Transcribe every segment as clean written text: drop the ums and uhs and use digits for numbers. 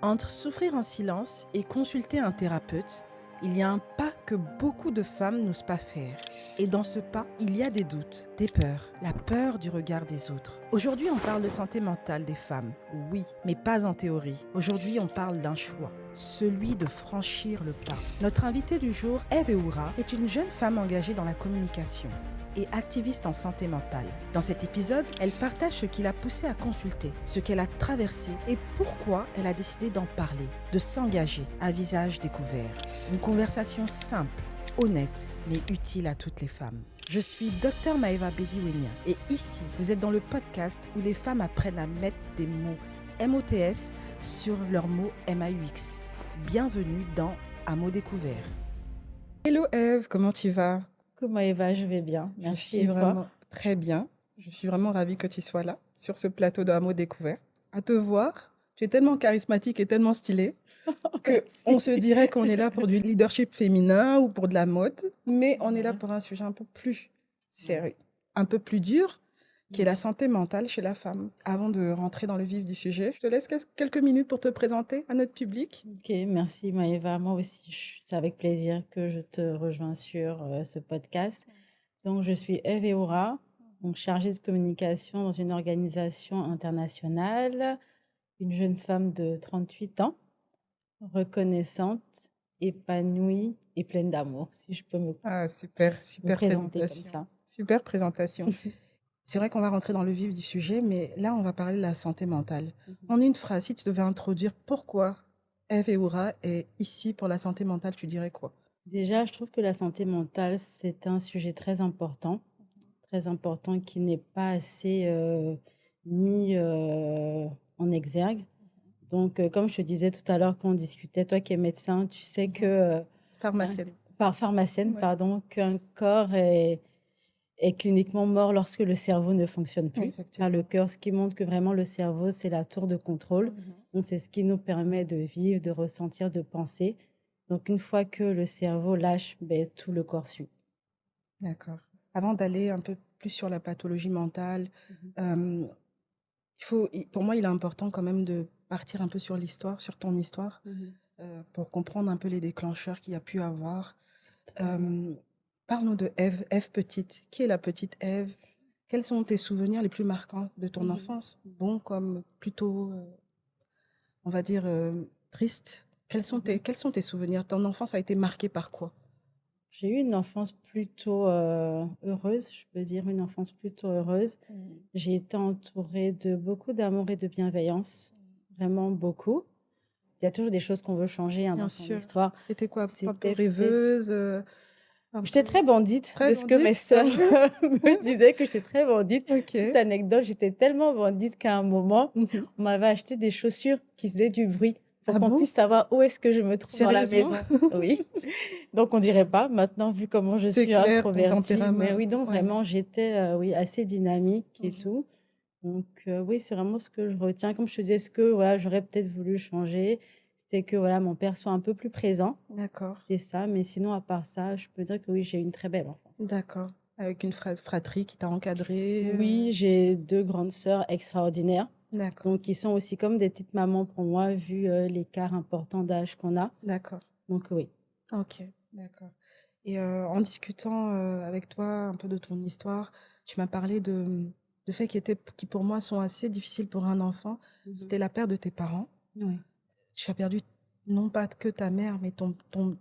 Entre souffrir en silence et consulter un thérapeute, il y a un pas que beaucoup de femmes n'osent pas faire. Et dans ce pas, il y a des doutes, des peurs, la peur du regard des autres. Aujourd'hui, on parle de santé mentale des femmes, oui, mais pas en théorie. Aujourd'hui, on parle d'un choix, celui de franchir le pas. Notre invitée du jour, Eve Eoura, est une jeune femme engagée dans la communication et activiste en santé mentale. Dans cet épisode, elle partage ce qui l'a poussée à consulter, ce qu'elle a traversé et pourquoi elle a décidé d'en parler, de s'engager à visage découvert. Une conversation simple, honnête, mais utile à toutes les femmes. Je suis Dr Maeva Bediwenia et ici, vous êtes dans le podcast où les femmes apprennent à mettre des mots MOTS sur leurs mots MAUX. Bienvenue dans À mots découvert. Hello Eve, comment tu vas ? Comment Eva, je vais bien. Merci. Je suis Et toi? vraiment très bien. Je suis vraiment ravie que tu sois là, sur ce plateau de Hameau Découvert. À te voir, tu es tellement charismatique et tellement stylée qu'on se dirait qu'on est là pour du leadership féminin ou pour de la mode, mais on est là pour un sujet un peu plus sérieux, un peu plus dur, qui est la santé mentale chez la femme. Avant de rentrer dans le vif du sujet, je te laisse quelques minutes pour te présenter à notre public. Ok, merci Maëva. Moi aussi, c'est avec plaisir que je te rejoins sur ce podcast. Donc, je suis Eve Eoura, donc chargée de communication dans une organisation internationale, une jeune femme de 38 ans, reconnaissante, épanouie et pleine d'amour, si je peux me Ah, super présenter comme présentation. ça. Super présentation. C'est vrai qu'on va rentrer dans le vif du sujet, mais là, on va parler de la santé mentale. En une phrase, si tu devais introduire pourquoi Eve Eoura est ici pour la santé mentale, tu dirais quoi ? Déjà, je trouve que la santé mentale, c'est un sujet très important qui n'est pas assez mis en exergue. Donc, comme je te disais tout à l'heure quand on discutait, toi qui es médecin, tu sais que, Pharmacienne. pharmacienne, Ouais. pardon, qu'un corps est cliniquement mort lorsque le cerveau ne fonctionne plus. Effectivement. Le cœur, ce qui montre que vraiment le cerveau, c'est la tour de contrôle. Donc, c'est ce qui nous permet de vivre, de ressentir, de penser. Donc, une fois que le cerveau lâche, tout le corps suit. D'accord. Avant d'aller un peu plus sur la pathologie mentale, pour moi, il est important quand même de partir un peu sur l'histoire, sur ton histoire, pour comprendre un peu les déclencheurs qu'il y a pu avoir. Parle-nous de Ève, Ève petite. Qui est la petite Ève ? Quels sont tes souvenirs les plus marquants de ton enfance ? Bons comme plutôt, on va dire, tristes. Quels sont tes souvenirs ? Ton enfance a été marquée par quoi ? J'ai eu une enfance plutôt heureuse, je peux dire une enfance plutôt heureuse. J'ai été entourée de beaucoup d'amour et de bienveillance, vraiment beaucoup. Il y a toujours des choses qu'on veut changer Bien dans son sûr. histoire. T'étais quoi ? Un peu C'était rêveuse J'étais très bandite, Très de ce que mes bandite. sœurs me disaient que j'étais très bandite. Ok. Petite anecdote, j'étais tellement bandite qu'à un moment, Mhm. on m'avait acheté des chaussures qui faisaient du bruit pour Ah qu'on bon ? puisse savoir où est-ce que je me trouve dans la Sérieusement ? maison. Oui. Donc, on dirait pas maintenant, vu comment je C'est suis clair, ton introvertie. Mais tempérament. oui, donc Ouais. vraiment, j'étais oui, assez dynamique et Mhm. tout. Donc, oui, c'est vraiment ce que je retiens. Comme je te disais, ce que voilà, j'aurais peut-être voulu changer, c'était que voilà, mon père soit un peu plus présent. D'accord. C'est ça. Mais sinon, à part ça, je peux dire que oui, j'ai eu une très belle enfance. D'accord. Avec une fratrie qui t'a encadrée. Oui, j'ai 2 grandes sœurs extraordinaires. D'accord. Donc, qui sont aussi comme des petites mamans pour moi, vu l'écart important d'âge qu'on a. D'accord. Donc, oui. Ok. D'accord. Et en discutant avec toi un peu de ton histoire, tu m'as parlé de faits qui pour moi sont assez difficiles pour un enfant. C'était la perte de tes parents. Oui. Tu as perdu non pas que ta mère, mais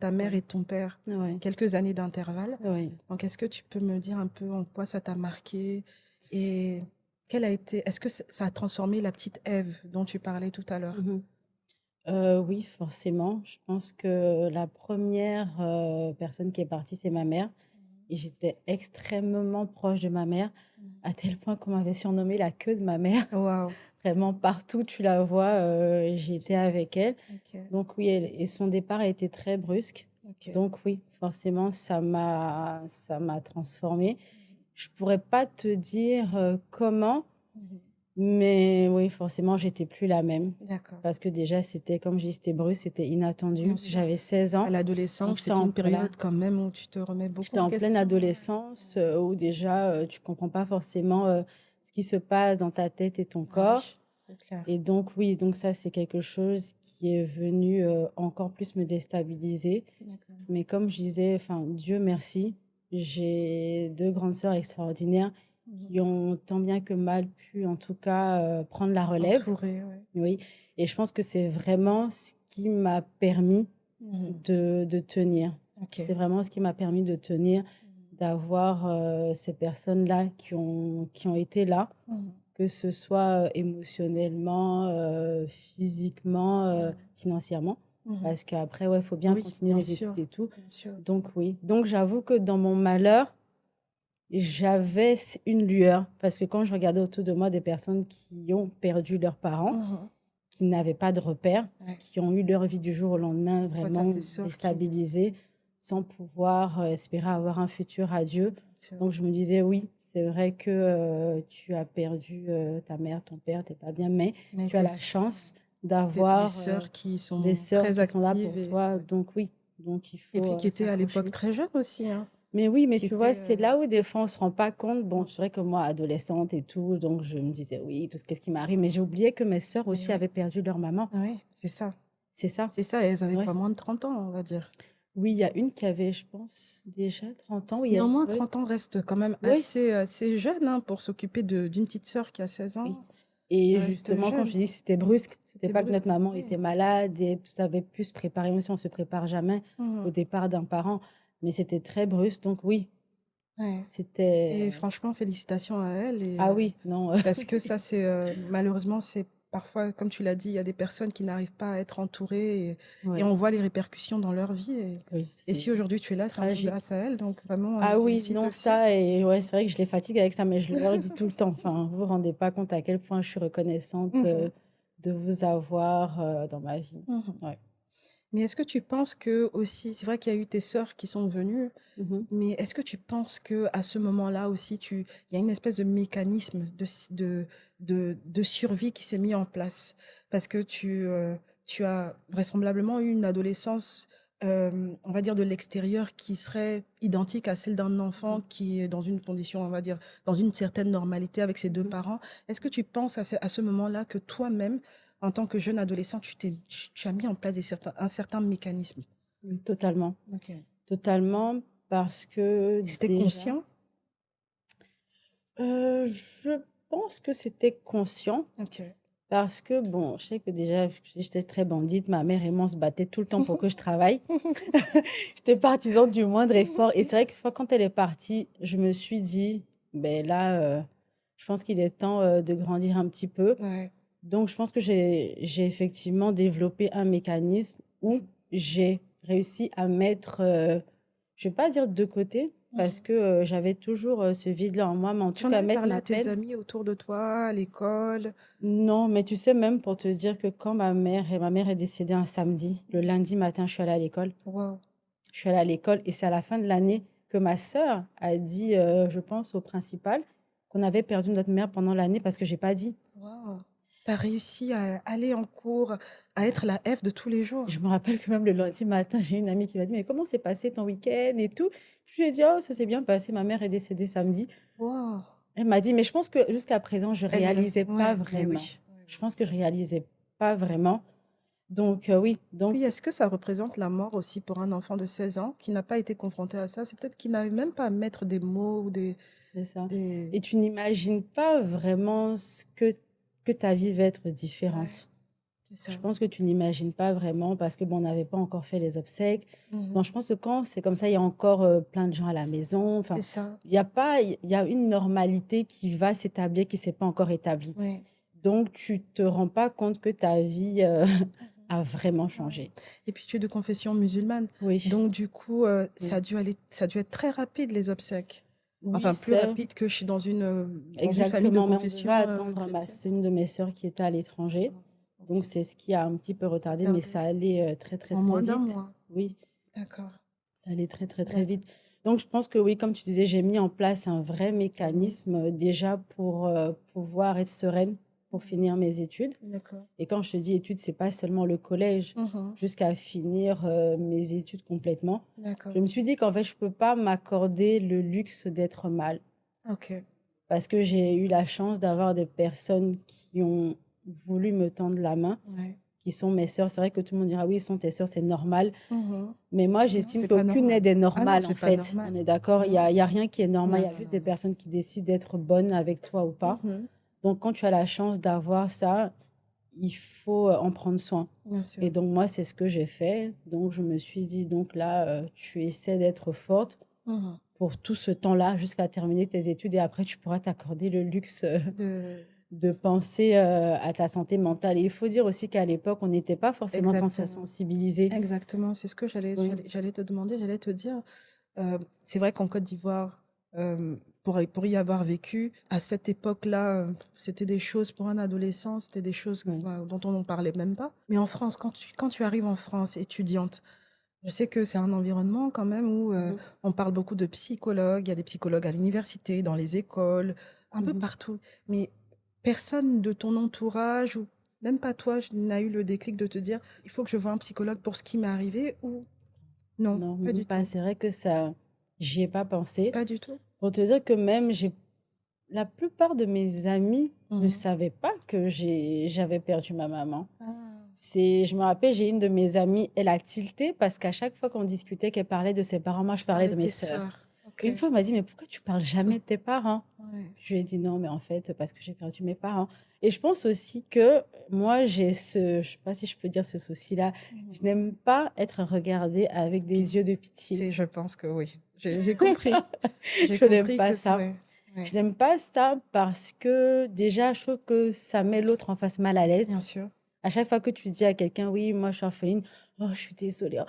ta mère Oui. et ton père. Oui. Quelques années d'intervalle. Oui. Donc, est-ce que tu peux me dire un peu en quoi ça t'a marqué et est-ce que ça a transformé la petite Ève dont tu parlais tout à l'heure ? Oui, forcément. Je pense que la première personne qui est partie, c'est ma mère. Et j'étais extrêmement proche de ma mère, à tel point qu'on m'avait surnommée la queue de ma mère. Waouh. Vraiment, partout, tu la vois, j'étais avec elle. Ok. Donc oui, et son départ a été très brusque. Ok. Donc oui, forcément, ça m'a transformée. Je pourrais pas te dire comment, mais oui, forcément, j'étais plus la même. D'accord. Parce que déjà, c'était, comme je dis, c'était brusque, c'était inattendu. Bien sûr. J'avais 16 ans. À l'adolescence, c'est j'étais une voilà. période quand même où tu te remets beaucoup J'étais en en pleine question. adolescence où déjà, tu comprends pas forcément ce qui se passe dans ta tête et ton Ah corps. oui. C'est clair. Et donc, oui, donc ça, c'est quelque chose qui est venu encore plus me déstabiliser. D'accord. Mais comme je disais, enfin, Dieu merci, j'ai deux grandes sœurs extraordinaires Mhm. qui ont tant bien que mal pu, en tout cas, prendre la relève. Entouré, ouais. Oui. Et je pense que c'est vraiment ce qui m'a permis Mhm. de tenir. Ok. C'est vraiment ce qui m'a permis de tenir, Mhm. d'avoir ces personnes-là qui ont été là, Mhm. que ce soit émotionnellement, physiquement, Mhm. financièrement. Mhm. Parce qu'après, ouais, il faut bien Oui, continuer bien les études sûr, et tout. bien sûr. Donc, oui. Donc, j'avoue que dans mon malheur, j'avais une lueur. Parce que quand je regardais autour de moi des personnes qui ont perdu leurs parents, Mhm. qui n'avaient pas de repères, Ouais. qui ont eu leur vie du jour au lendemain Toi, tu as vraiment tes sœurs qui... déstabilisée, sans pouvoir espérer avoir un futur adieu. Bien sûr. Donc, je me disais, oui, c'est vrai que tu as perdu ta mère, ton père, t'es pas bien, mais Mais tu as tes la sœurs, chance des d'avoir sœurs qui des sont sœurs très qui sont là actives pour toi. ouais. Donc, oui, donc il Et faut puis qui étaient à l'époque s'accrocher. très jeunes aussi, hein. Mais oui, mais Qui tu vois, étaient... c'est là où des fois on se rend pas compte. Bon, Mm. c'est vrai que moi, adolescente et tout, donc je me disais, oui, tout ce qu'est-ce qui m'arrive, mais j'ai oublié que mes sœurs Mais aussi ouais. avaient perdu leur maman. Oui, c'est ça. C'est ça. C'est ça, et elles avaient Ouais. quoi, moins de 30 ans, on va dire. Oui, il y a une qui avait, je pense, déjà 30 ans. Oui, Néanmoins, oui, 30 ans reste quand même oui, assez jeune hein, pour s'occuper d'une petite sœur qui a 16 oui. ans. Et Ça reste justement, quand jeune. je dis c'était brusque, c'était C'était pas que brusque. notre maman Oui. était malade et ça avait pu se préparer, même si on se prépare jamais au Mhm. départ d'un parent, mais c'était très brusque. Donc oui, Ouais. Et c'était... franchement, félicitations à elle. Ah oui, non, Parce que ça, c'est malheureusement, c'est parfois, comme tu l'as dit, il y a des personnes qui n'arrivent pas à être entourées et ouais, on voit les répercussions dans leur vie. oui, Et c'est si aujourd'hui tu es là, c'est un peu tragique. grâce à elle. Donc vraiment, on les Ah oui, félicite non, aussi. ça, et ouais, c'est vrai que je les fatigue avec ça, mais je leur dis tout le temps. Enfin, vous vous rendez pas compte à quel point je suis reconnaissante Mhm. de vous avoir dans ma vie. Mhm. Ouais. Mais est-ce que tu penses que aussi, c'est vrai qu'il y a eu tes sœurs qui sont venues, Mhm. mais est-ce que tu penses que à ce moment-là aussi, il y a une espèce de mécanisme de survie qui s'est mis en place? Parce que tu as vraisemblablement eu une adolescence, on va dire, de l'extérieur qui serait identique à celle d'un enfant Mhm. qui est dans une condition, on va dire, dans une certaine normalité avec ses deux Mhm. parents. Est-ce que tu penses à ce moment-là que toi-même, en tant que jeune adolescent, tu as mis en place un certain mécanisme? Oui, totalement. Ok. Totalement, parce que C'était déjà, conscient? je pense que c'était conscient. Ok. Parce que, bon, je sais que déjà, j'étais très bandite. Ma mère et moi, on se battait tout le temps pour que je travaille. J'étais partisane du moindre effort. Et c'est vrai que quand elle est partie, je me suis dit, ben là, je pense qu'il est temps de grandir un petit peu. Ouais. Donc, je pense que j'ai effectivement développé un mécanisme où j'ai réussi à mettre, je vais pas dire de côté, parce Mhm. que j'avais toujours ce vide-là en moi, mais en tout Tu en cas, avais mettre parlé ma à tes peine. amis autour de toi, à l'école? Non, mais tu sais, même pour te dire que quand ma mère est décédée un samedi, le lundi matin, je suis allée à l'école. Wow. Je suis allée à l'école et c'est à la fin de l'année que ma sœur a dit, je pense, au principal, qu'on avait perdu notre mère pendant l'année parce que j'ai pas dit. Wow. Tu as réussi à aller en cours, à être la F de tous les jours. Je me rappelle que même le lundi matin, j'ai une amie qui m'a dit, mais comment s'est passé ton week-end et tout. Je lui ai dit, oh, ça s'est bien passé, ma mère est décédée samedi. Wow. Elle m'a dit, mais je pense que jusqu'à présent, je réalisais pas Ouais, mais vraiment. oui. Ouais, Je ouais. pense que je réalisais pas vraiment. Donc, oui, Puis, donc, est-ce que ça représente la mort aussi pour un enfant de 16 ans qui n'a pas été confronté à ça? C'est peut-être qu'il n'arrive même pas à mettre des mots ou c'est ça. des... Et tu n'imagines pas vraiment que ta vie va être Ouais, différente. c'est ça. Je pense que tu n'imagines pas vraiment parce que bon, on n'avait pas encore fait les obsèques. Mhm. Donc, je pense que quand c'est comme ça, il y a encore plein de gens à la maison. C'est Enfin, ça. il y a pas, il y a une normalité qui va s'établir, qui s'est pas encore établie. Ouais. Donc, tu te rends pas compte que ta vie Mhm. a vraiment Ouais. changé. Et puis tu es de confession musulmane. Oui, Donc du coup, oui, ça a dû être très rapide les obsèques. oui, Enfin, plus c'est rapide que je suis dans une famille de exactement. Mais on devait confession attendre chrétienne. une de mes sœurs qui était à l'étranger. Ok. Donc, c'est ce qui a un petit peu retardé, mais Regardez. ça allait très, très, En très moins d'un vite. mois. Oui, D'accord. ça allait très, très, très D'accord. vite. Donc, je pense que oui, comme tu disais, j'ai mis en place un vrai Mécanisme. mécanisme déjà pour pouvoir être sereine pour Mhm. finir mes études. D'accord. Et quand je te dis études, c'est pas seulement le collège, Mhm. jusqu'à finir mes études complètement. D'accord. Je me suis dit qu'en fait, je peux pas m'accorder le luxe d'être mal Ok. parce que j'ai eu la chance d'avoir des personnes qui ont voulu me tendre la main, Ouais. qui sont mes sœurs. C'est vrai que tout le monde dira, oui, ils sont tes sœurs, c'est normal. Mhm. Mais moi, Non, j'estime c'est pas qu'aucune normal. aide est Ah non, normale, en c'est pas fait. normal. On est d'accord? Non. Il y a rien qui est normal. Il y Non, a non, juste non, des non. personnes qui décident d'être bonnes avec toi ou pas. Mhm. Donc, quand tu as la chance d'avoir ça, il faut en prendre soin. Bien sûr. Et donc, moi, c'est ce que j'ai fait. Donc, je me suis dit, donc là, tu essaies d'être forte Mhm. pour tout ce temps-là jusqu'à terminer tes études et après, tu pourras t'accorder le luxe De... de penser à ta santé mentale. Et il faut dire aussi qu'à l'époque, on n'était pas forcément Exactement. sensibilisés. Exactement, c'est ce que Oui. j'allais te demander, j'allais te dire. C'est vrai qu'en Côte d'Ivoire, pour y avoir vécu, à cette époque-là, c'était des choses pour un adolescent, c'était des choses Oui. dont on n'en parlait même pas. Mais en France, quand tu arrives en France étudiante, je sais que c'est un environnement quand même où Mhm. on parle beaucoup de psychologues, il y a des psychologues à l'université, dans les écoles, un peu Mhm. partout. Mais personne de ton entourage ou même pas toi n'a eu le déclic de te dire il faut que je voie un psychologue pour ce qui m'est arrivé ou non, Non, pas même du pas. tout. C'est vrai que ça, j'y ai pas pensé. Pas du tout. Pour te dire que même la plupart de mes amis ne Mhm. savaient pas que j'avais perdu ma maman. Ah, Je me rappelle, j'ai une de mes amies, elle a tilté parce qu'à chaque fois qu'on discutait, qu'elle parlait de ses parents, moi je tu parlais parlais de de mes tes sœurs. sœurs. Ok. Et une fois, elle m'a dit, mais pourquoi tu parles jamais de tes parents? Ouais. Je lui ai dit non, mais en fait, parce que j'ai perdu mes parents. Et je pense aussi que moi, je sais pas si je peux dire ce souci-là, Mhm. je n'aime pas être regardée avec des yeux de pitié. Je pense que oui. J'ai compris. J'ai Je n'aime compris pas que ça. ouais, Je ouais. n'aime pas ça parce que déjà, je trouve que ça met l'autre en face mal à l'aise. Bien sûr. À chaque fois que tu dis à quelqu'un, oui, moi je suis orpheline, oh, je suis désolée.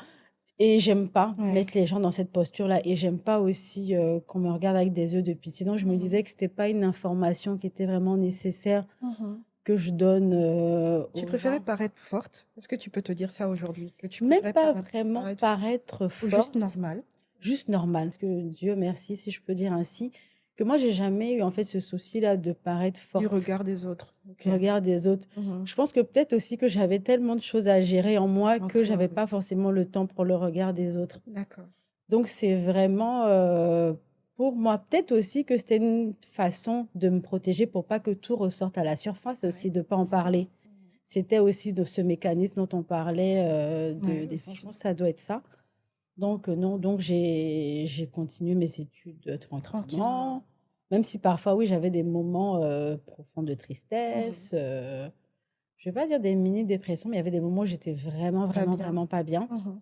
Et j'aime pas Ouais. mettre les gens dans cette posture-là. Et j'aime pas aussi qu'on me regarde avec des yeux de pitié. Donc je me Mhm. disais que c'était pas une information qui était vraiment nécessaire Mhm. que je donne Tu aux préférais gens. paraître forte? Est-ce que tu peux te dire ça aujourd'hui? Que tu Même préférais pas vraiment paraître paraître ou juste forte, normal? juste normale. Parce que Dieu merci, si je peux dire ainsi, que moi j'ai jamais eu en fait ce souci-là de paraître Du forte regard des autres. du Ok. regard des autres. Mhm. Je pense que peut-être aussi que j'avais tellement de choses à gérer en moi En que toi, j'avais oui. pas forcément le temps pour le regard des autres. D'accord. Donc c'est vraiment pour moi peut-être aussi que c'était une façon de me protéger pour pas que tout ressorte à la surface Ouais, aussi de pas bien en sûr. parler. C'était aussi de ce mécanisme dont on parlait Ouais, des aussi. enfants, ça doit être ça. Donc non, donc j'ai continué mes études Tranquillement. tranquillement, même si parfois oui j'avais des moments profonds de Mhm. tristesse. Je vais pas dire des mini dépressions, mais il y avait des moments où j'étais vraiment Pas vraiment bien. vraiment pas bien. Mhm.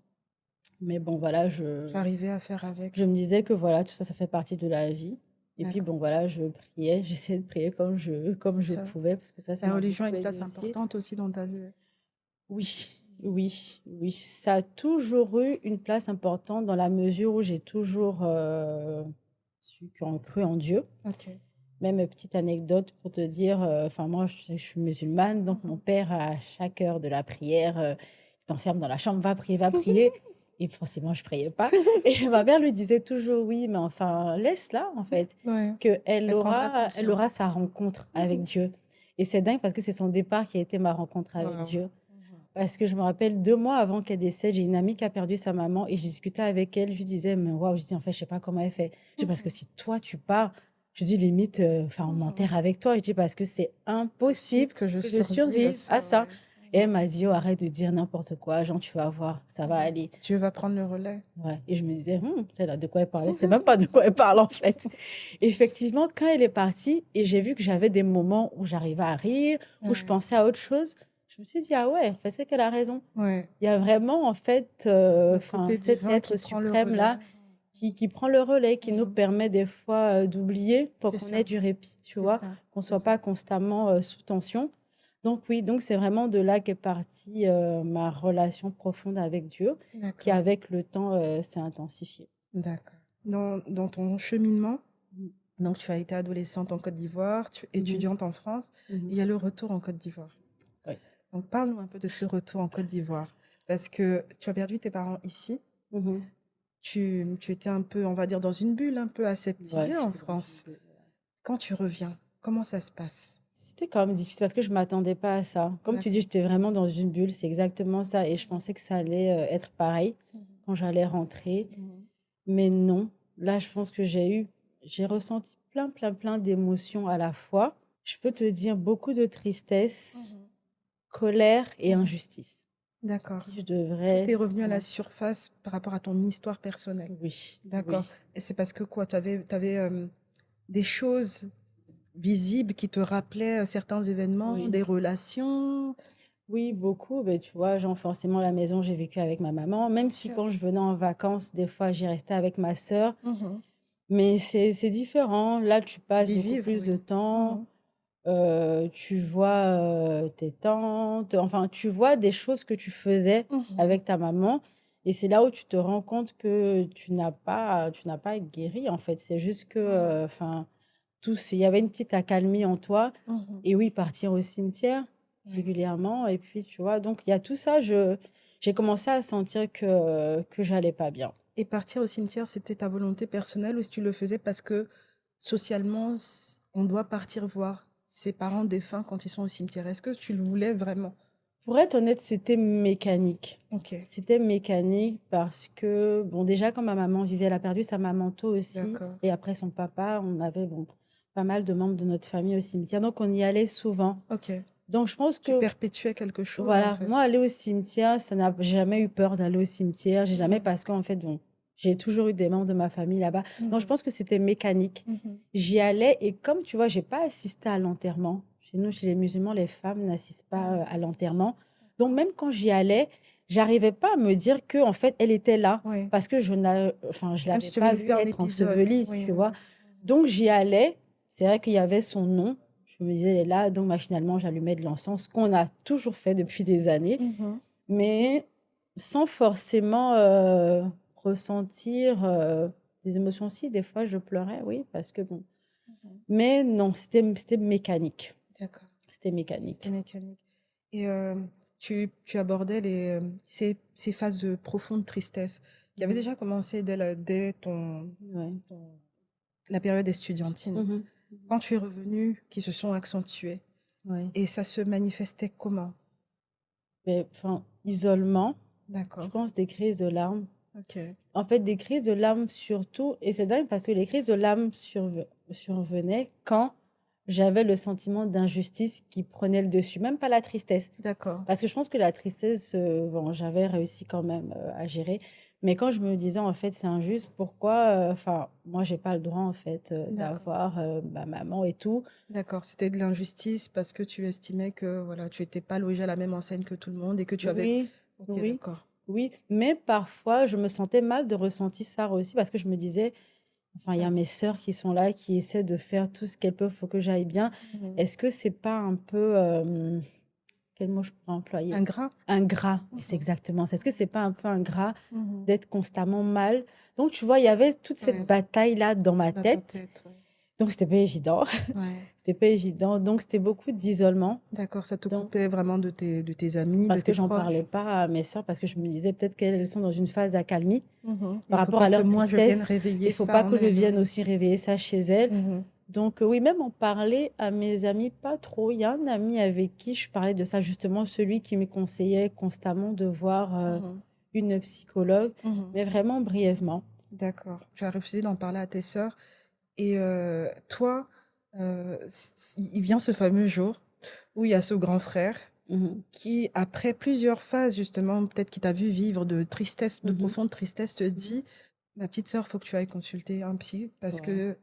Mais bon voilà, Tu arrivais à faire je avec. me disais que voilà, tout ça, ça fait partie de la vie. Et puis D'accord. bon, voilà, je priais, j'essayais de prier comme C'est je ça. pouvais, parce que ça La m'a religion a beaucoup une aidé place aussi. importante aussi dans ta vie. Oui, oui, oui, ça a toujours eu une place importante dans la mesure où j'ai toujours cru en Dieu. Ok. Même petite anecdote pour te dire, enfin moi je suis musulmane, donc mon Mhm. père à chaque heure de la prière, il t'enferme dans la chambre, va prier, va prier. Et forcément je priais pas. Et ma mère lui disait toujours oui, mais enfin laisse-la en fait, Ouais. que Elle prendra elle aura conscience. sa rencontre avec Mhm. Dieu. Et c'est dingue parce que c'est son départ qui a été ma rencontre avec Wow. Dieu. Mhm. Parce que je me rappelle 2 mois avant qu'elle décède, j'ai une amie qui a perdu sa maman et je discutais avec elle. Je lui disais, mais waouh, je dis en fait, je sais pas comment elle fait. Je dis parce que Mhm. si toi tu pars, je dis limite, enfin, on Mhm. m'enterre avec toi. Je dis parce que c'est impossible Possible que je que je survive à survive ça, à ça. ouais. Et elle Mhm. m'a dit, oh, arrête de dire n'importe quoi, Jean, tu vas voir, ça va Mhm. aller. Dieu va prendre le relais. Ouais. Et je me disais, c'est là de quoi elle parlait. C'est même pas de quoi elle parle en fait. Effectivement, quand elle est partie et j'ai vu que j'avais des moments où j'arrivais à rire, où je Ouais. pensais à autre chose, je me suis dit, ah ouais, en fait, c'est qu'elle a raison. Ouais. Il y a vraiment, en fait, Le enfin, côté cet divin être qui prend le relais. suprême-là qui prend le relais, qui nous Mhm. permet des fois d'oublier pour C'est qu'on ça. ait du répit, tu C'est vois, ça. qu'on C'est soit ça. pas constamment sous tension. Donc oui, donc c'est vraiment de là qu'est partie ma relation profonde avec Dieu, qui D'accord. avec le temps s'est intensifiée. D'accord. Dans ton cheminement, Mhm. donc tu as été adolescente en Côte d'Ivoire, tu Mhm. étudiante en France, Mhm. il y a le retour en Côte d'Ivoire. Ouais. Donc parle-nous un peu de ce retour en Côte d'Ivoire. Parce que tu as perdu tes parents ici. Mhm. Tu étais un peu, on va dire, dans une bulle, un peu Ouais, aseptisée en j'étais dans une France. bulle. Quand tu reviens, comment ça se passe? C'était quand même difficile parce que je m'attendais pas à ça. Comme tu dis, D'accord. j'étais vraiment dans une bulle, c'est exactement ça. Et je Mhm. pensais que ça allait être pareil Mhm. quand j'allais rentrer. Mhm. Mais non, là, je pense que j'ai ressenti plein, plein, plein d'émotions à la fois. Je peux te dire beaucoup de tristesse, Mhm. colère et Mhm. injustice. D'accord. Si je Tout devrais... est revenu à la Ouais. surface par rapport à ton histoire personnelle. Oui, D'accord. oui. Et c'est parce que quoi, tu avais, des choses visibles qui te rappelaient certains événements, Oui. des relations. Oui, beaucoup. Ben, tu vois, genre forcément la maison, j'ai vécu avec ma maman. Même Bien si sûr. quand je venais en vacances, des fois, j'y restais avec ma sœur. Mhm. Mais c'est différent. Là, tu passes D'y beaucoup vivre, plus de oui. temps. Mhm. Tu vois tes tantes. Enfin, tu vois des choses que tu faisais Mhm. avec ta maman. Et c'est là où tu te rends compte que tu n'as pas guéri, en fait. C'est juste que, Mhm. enfin, il y avait une petite accalmie en toi. Mhm. Et oui, partir au cimetière Oui. régulièrement. Et puis, tu vois, donc il y a tout ça. J'ai commencé à sentir que j'allais pas bien. Et partir au cimetière, c'était ta volonté personnelle ou si tu le faisais parce que socialement, on doit partir voir ses parents défunts quand ils sont au cimetière? Est-ce que tu le voulais vraiment? Pour être honnête, c'était mécanique. Ok, C'était mécanique parce que, bon, déjà, quand ma maman vivait, elle a perdu sa maman tôt aussi. d'accord. Et après son papa, on avait, bon, pas mal de membres de notre famille au cimetière. Donc, on y allait souvent. Ok. Donc, je pense Tu que, perpétuais quelque chose en voilà, fait. moi, aller au cimetière, j'ai jamais eu peur d'aller au cimetière. J'ai jamais, Mhm. parce qu'en fait, bon, j'ai toujours eu des membres de ma famille là-bas. Donc, je Mhm. pense que c'était mécanique. Mhm. J'y allais et comme tu vois, j'ai pas assisté à l'enterrement. Chez nous, chez les musulmans, les femmes n'assistent pas Ah, à l'enterrement. Donc, même quand j'y allais, j'arrivais pas à me dire que, en fait, elle était là oui. parce que enfin, je Comme l'avais si tu avais pas vue vécu un être épisode. ensevelie, Oui, tu oui, vois. oui. Donc, j'y allais. C'est vrai qu'il y avait son nom. Je me disais, elle est là. Donc, machinalement, j'allumais de l'encens, ce qu'on a toujours fait depuis des années, Mhm. mais sans forcément ressentir des émotions aussi. Des fois, je pleurais, oui, parce que bon. Mhm. Mais non, c'était mécanique. D'accord. C'était C'était mécanique. mécanique. Et tu abordais ces phases de profonde tristesse qui avaient Mhm. déjà commencé dès Ouais. ton- la période estudiantine. Mhm. Quand tu es revenu, qui se sont accentuées. Ouais. Et ça se manifestait comment? Mais, enfin, isolement, je D'accord. pense des crises de larmes. Ok. En fait, des crises de larmes surtout, et c'est dingue parce que les crises de larmes survenaient quand j'avais le sentiment d'injustice qui prenait le dessus, même pas la tristesse. D'accord. Parce que je pense que la tristesse, bon, j'avais réussi quand même à gérer. Mais quand je me disais, en fait, c'est injuste, pourquoi, enfin, moi, j'ai pas le droit, en fait, D'accord. d'avoir ma maman et tout. D'accord. C'était de l'injustice parce que tu estimais que voilà, tu n'étais pas logé à la même enseigne que tout le monde et que tu avais. Oui, Ok, oui, d'accord. oui. Mais parfois, je me sentais mal de ressentir ça aussi parce que je me disais, enfin, il y a mes sœurs qui sont là, qui essaient de faire tout ce qu'elles peuvent pour que j'aille bien. Mhm. Est-ce que c'est pas un peu, quel mot je pourrais employer? Ingrat. Ingrat, et c'est Mhm. exactement ça. Est-ce que c'est pas un peu ingrat Mhm. d'être constamment mal? Donc, tu vois, il y avait toute cette Ouais, bataille-là dans ma dans ta tête. tête. Ouais. Donc, c'était pas évident. Ouais. C'était pas évident. Donc, c'était beaucoup d'isolement. D'accord, ça te Donc, coupait vraiment de tes amis, de parce que tes j'en parlais proches. pas à mes sœurs, parce que je me disais peut-être qu'elles sont dans une phase d'accalmie Mhm. Il par ne faut rapport pas à que leur moi je vienne tristesse. réveiller Il faut ça pas en que je elles. vienne Ouais. aussi réveiller ça chez elles. Mhm. Donc, oui, même en parler à mes amis, pas trop. Il y a un ami avec qui je parlais de ça, justement, celui qui me conseillait constamment de voir Mhm. une psychologue, Mhm. mais vraiment brièvement. D'accord. Tu as refusé d'en parler à tes sœurs. Et toi, il vient ce fameux jour où il y a ce grand frère Mhm, qui, après plusieurs phases, justement, peut-être qui t'a vu vivre de tristesse, de mhm, profonde tristesse, te mhm. dit, ma petite sœur, faut que tu ailles consulter un psy parce Ouais. que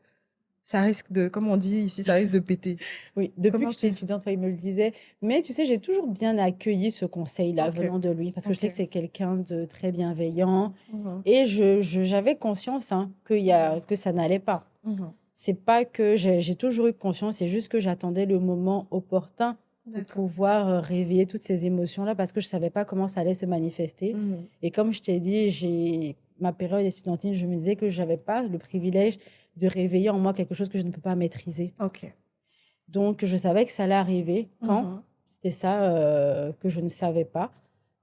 ça risque de, comme on dit ici, ça risque de péter. Oui, depuis que Comment j'étais tu... étudiante, ouais, il me le disait. Mais tu sais, j'ai toujours bien accueilli ce conseil-là Ok, venant de lui, parce que je ok. sais que c'est quelqu'un de très bienveillant. Mhm, Et j'avais conscience hein, mhm, que ça n'allait pas. mhm. C'est pas que j'ai toujours eu conscience, c'est juste que j'attendais le moment opportun pour D'accord. pouvoir réveiller toutes ces émotions-là, parce que je savais pas comment ça allait se manifester. Mhm. Et comme je t'ai dit, ma période estudiantine, je me disais que j'avais pas le privilège de réveiller en moi quelque chose que je ne peux pas maîtriser. Ok. Donc, je savais que ça allait arriver. Quand? Mhm, C'était ça que je ne savais pas.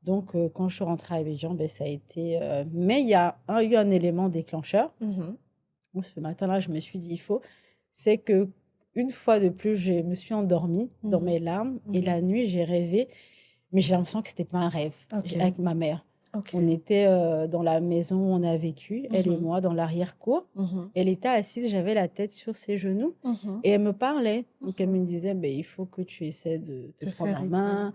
Donc, quand je suis rentrée à Abidjan, ben, ça a été... Mais il y a eu un élément déclencheur. mhm, Bon, ce matin-là, je me suis dit, il faut. C'est que une fois de plus, je me suis endormie dans mhm, mes larmes. Et mhm. la nuit, j'ai rêvé. Mais j'ai l'impression que c'était pas un rêve. Ok, Avec ma mère. ok. On était dans la maison où on a vécu, elle et Mhm, moi, dans l'arrière-cour. mhm, Elle était assise, j'avais la tête sur ses genoux mhm, et elle me parlait. Donc elle mhm. me disait, ben, il faut que tu essaies de te Te prendre faire en aider. main,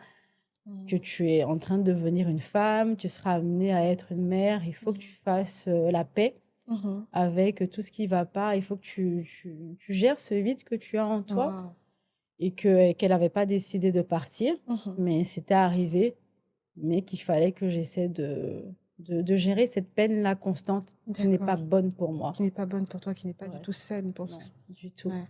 que tu es en train de devenir une femme, tu seras amenée à être une mère, il faut que tu fasses la paix Mhm. avec tout ce qui va pas, il faut que tu gères ce vide que tu as en toi Wow. et qu'elle n'avait pas décidé de partir, Mhm. mais c'était arrivé, mais qu'il fallait que j'essaie de gérer cette peine-là constante qui n'est pas D'accord. bonne pour moi. Qui n'est pas bonne pour toi, qui n'est pas du Ouais, tout saine pour non, ce... du tout. Ouais,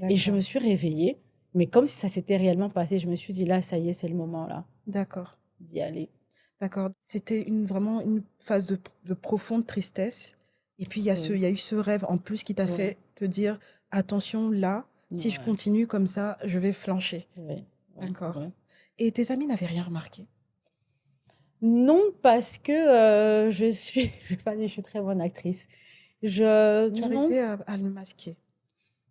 Et je d'accord. me suis réveillée, mais comme si ça s'était réellement passé, je me suis dit là, ça y est, c'est le moment là D'accord. d'y aller. D'accord. C'était vraiment une phase de profonde tristesse. Et puis, il Oui, y a eu ce rêve en plus qui t'a oui, fait te dire, attention, là, si je ouais, continue comme ça, je vais flancher. oui, oui, D'accord. oui. Et tes amis n'avaient rien remarqué. Non, parce que je suis, je vais pas dire, je suis très bonne actrice. Tu Non, arrivais à le masquer.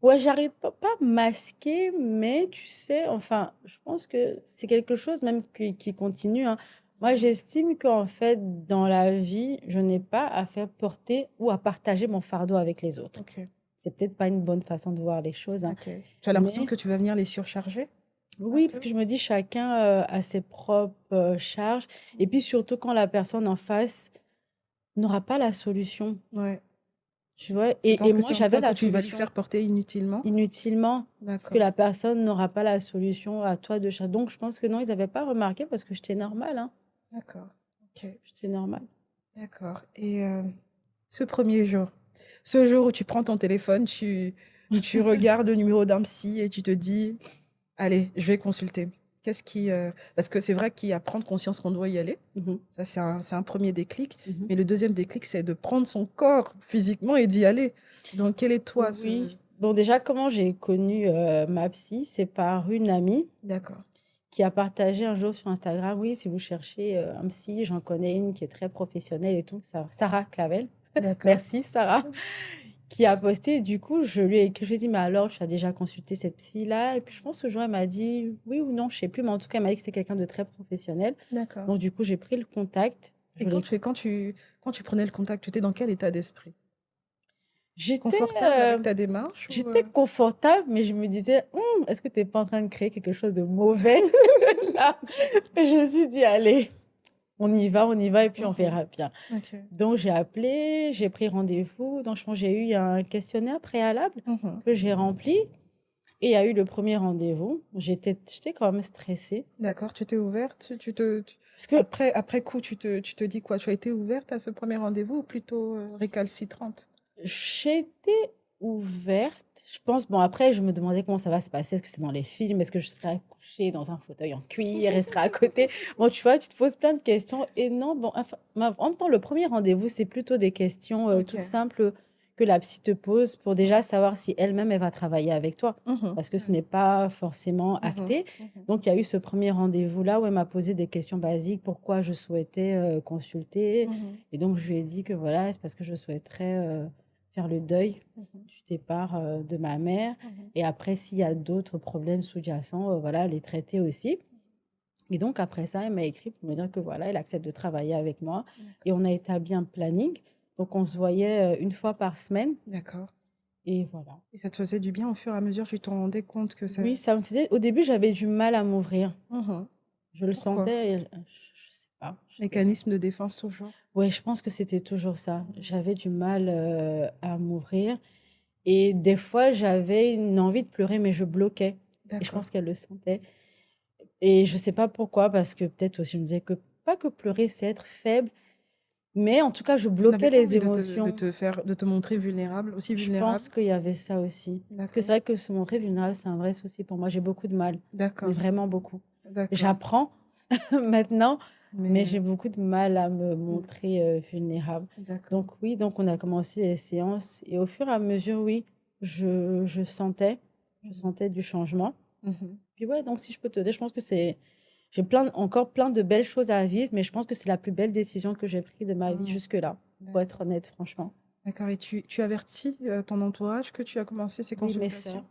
ouais, j'arrive pas à masquer, mais tu sais, enfin, je pense que c'est quelque chose même qui continue, hein. Moi, Mhm. j'estime qu'en fait, dans la vie, je n'ai pas à faire porter ou à partager mon fardeau avec les autres. Ok, C'est peut-être pas une bonne façon de voir les choses, hein. ok. Tu as l'impression Mais que tu vas venir les surcharger un oui, parce peu? que je me dis chacun a ses propres charges. Et puis surtout quand la personne en face n'aura pas la solution, Ouais. tu vois. Tu Et penses que moi, c'est un j'avais poids que la tu vas lui solution faire porter inutilement? inutilement, parce que D'accord. la personne n'aura pas la solution à toi de chercher. Donc je pense que non, ils n'avaient pas remarqué parce que j'étais normale, hein. D'accord. Ok. J'étais normale. D'accord. Et ce premier jour, ce jour où tu prends ton téléphone, tu regardes le numéro d'un psy et tu te dis, allez, je vais consulter. Qu'est-ce qui... Parce que c'est vrai qu'il y a prendre conscience qu'on doit y aller. Mhm, Ça, c'est un premier déclic. mhm. Mais le deuxième déclic, c'est de prendre son corps physiquement et d'y aller. Donc, quel est toi ce... Oui. Bon, déjà, comment j'ai connu ma psy, c'est par une amie D'accord. qui a partagé un jour sur Instagram, oui, si vous cherchez un psy, j'en connais une qui est très professionnelle et tout, Sarah Clavel. D'accord. Merci Sarah, qui a posté. Du coup, je lui ai écrit, je lui ai dit, mais alors, tu as déjà consulté cette psy-là? Et puis, je pense que ce jour, elle m'a dit oui ou non, je sais plus, mais en tout cas, elle m'a dit que c'était quelqu'un de très professionnel. D'accord. Donc, du coup, j'ai pris le contact. Et Je l'ai... quand tu prenais le contact, tu étais dans quel état d'esprit? J'étais, Confortable avec ta démarche ou... j'étais confortable, mais je me disais, est-ce que tu n'es pas en train de créer quelque chose de mauvais là? Et je me suis dit, allez, on y va, et puis on Mhm. verra bien. Ok. Donc, j'ai appelé, j'ai pris rendez-vous. Donc, je pense que j'ai eu un questionnaire préalable Mhm. que j'ai rempli. Et il y a eu le premier rendez-vous. J'étais quand même stressée. D'accord, tu t'es ouverte, Parce que après coup, tu te dis quoi? Tu as été ouverte à ce premier rendez-vous ou plutôt récalcitrante? j'étais ouverte. Je pense, bon, après, je me demandais comment ça va se passer. Est-ce que c'est dans les films? Est-ce que je serai accouchée dans un fauteuil en cuir? Elle sera à côté? Bon, tu vois, tu te poses plein de questions. Et non, bon, enfin, en même temps, le premier rendez-vous, c'est plutôt des questions Ok. toutes simples que la psy te pose pour déjà savoir si elle-même, elle va travailler avec toi. Mhm. Parce que ce n'est pas forcément Mhm. acté. Mhm. Donc, il y a eu ce premier rendez-vous-là où elle m'a posé des questions basiques, pourquoi je souhaitais consulter. Mhm. Et donc, je lui ai dit que voilà, c'est parce que je souhaiterais faire le deuil Mhm. du départ de ma mère. Mhm. Et après, s'il y a d'autres problèmes sous-jacents, voilà, les traiter aussi. Et donc, après ça, elle m'a écrit pour me dire que voilà, elle accepte de travailler avec moi. Et D'accord. on a établi un planning. Donc, on se voyait une fois par semaine. D'accord. Et voilà. Et ça te faisait du bien au fur et à mesure, tu t'en rendais compte que ça... Oui, ça me faisait. Au début, j'avais du mal à m'ouvrir. Mhm. Je le Pourquoi? sentais. Et je sais pas. Je sais pas. Mécanisme de défense toujours. Ouais, je pense que c'était toujours ça. J'avais du mal à m'ouvrir. Et des fois, j'avais une envie de pleurer, mais je bloquais. Et je D'accord. pense qu'elle le sentait. Et je sais pas pourquoi, parce que peut-être aussi, je me disais que pas que pleurer, c'est être faible, mais en tout cas, je Tu n'avais bloquais pas les envie émotions. de te montrer vulnérable, aussi Je vulnérable? pense qu'il y avait ça aussi. Parce que D'accord. c'est vrai que se montrer vulnérable, c'est un vrai souci pour moi. J'ai beaucoup de mal, mais D'accord. vraiment beaucoup. D'accord. J'apprends maintenant, mais Mais... j'ai beaucoup de mal à me montrer vulnérable. D'accord. Donc oui, donc on a commencé les séances et au fur et à mesure, oui, je sentais, je Mhm. sentais du changement. Mhm. Puis ouais, donc si je peux te dire, je pense que j'ai encore plein de belles choses à vivre, mais je pense que c'est la plus belle décision que j'ai prise de ma vie Ah, jusque-là, pour être d'accord. honnête, franchement. D'accord. Et tu avertis ton entourage que tu as commencé ces Oui, consultations?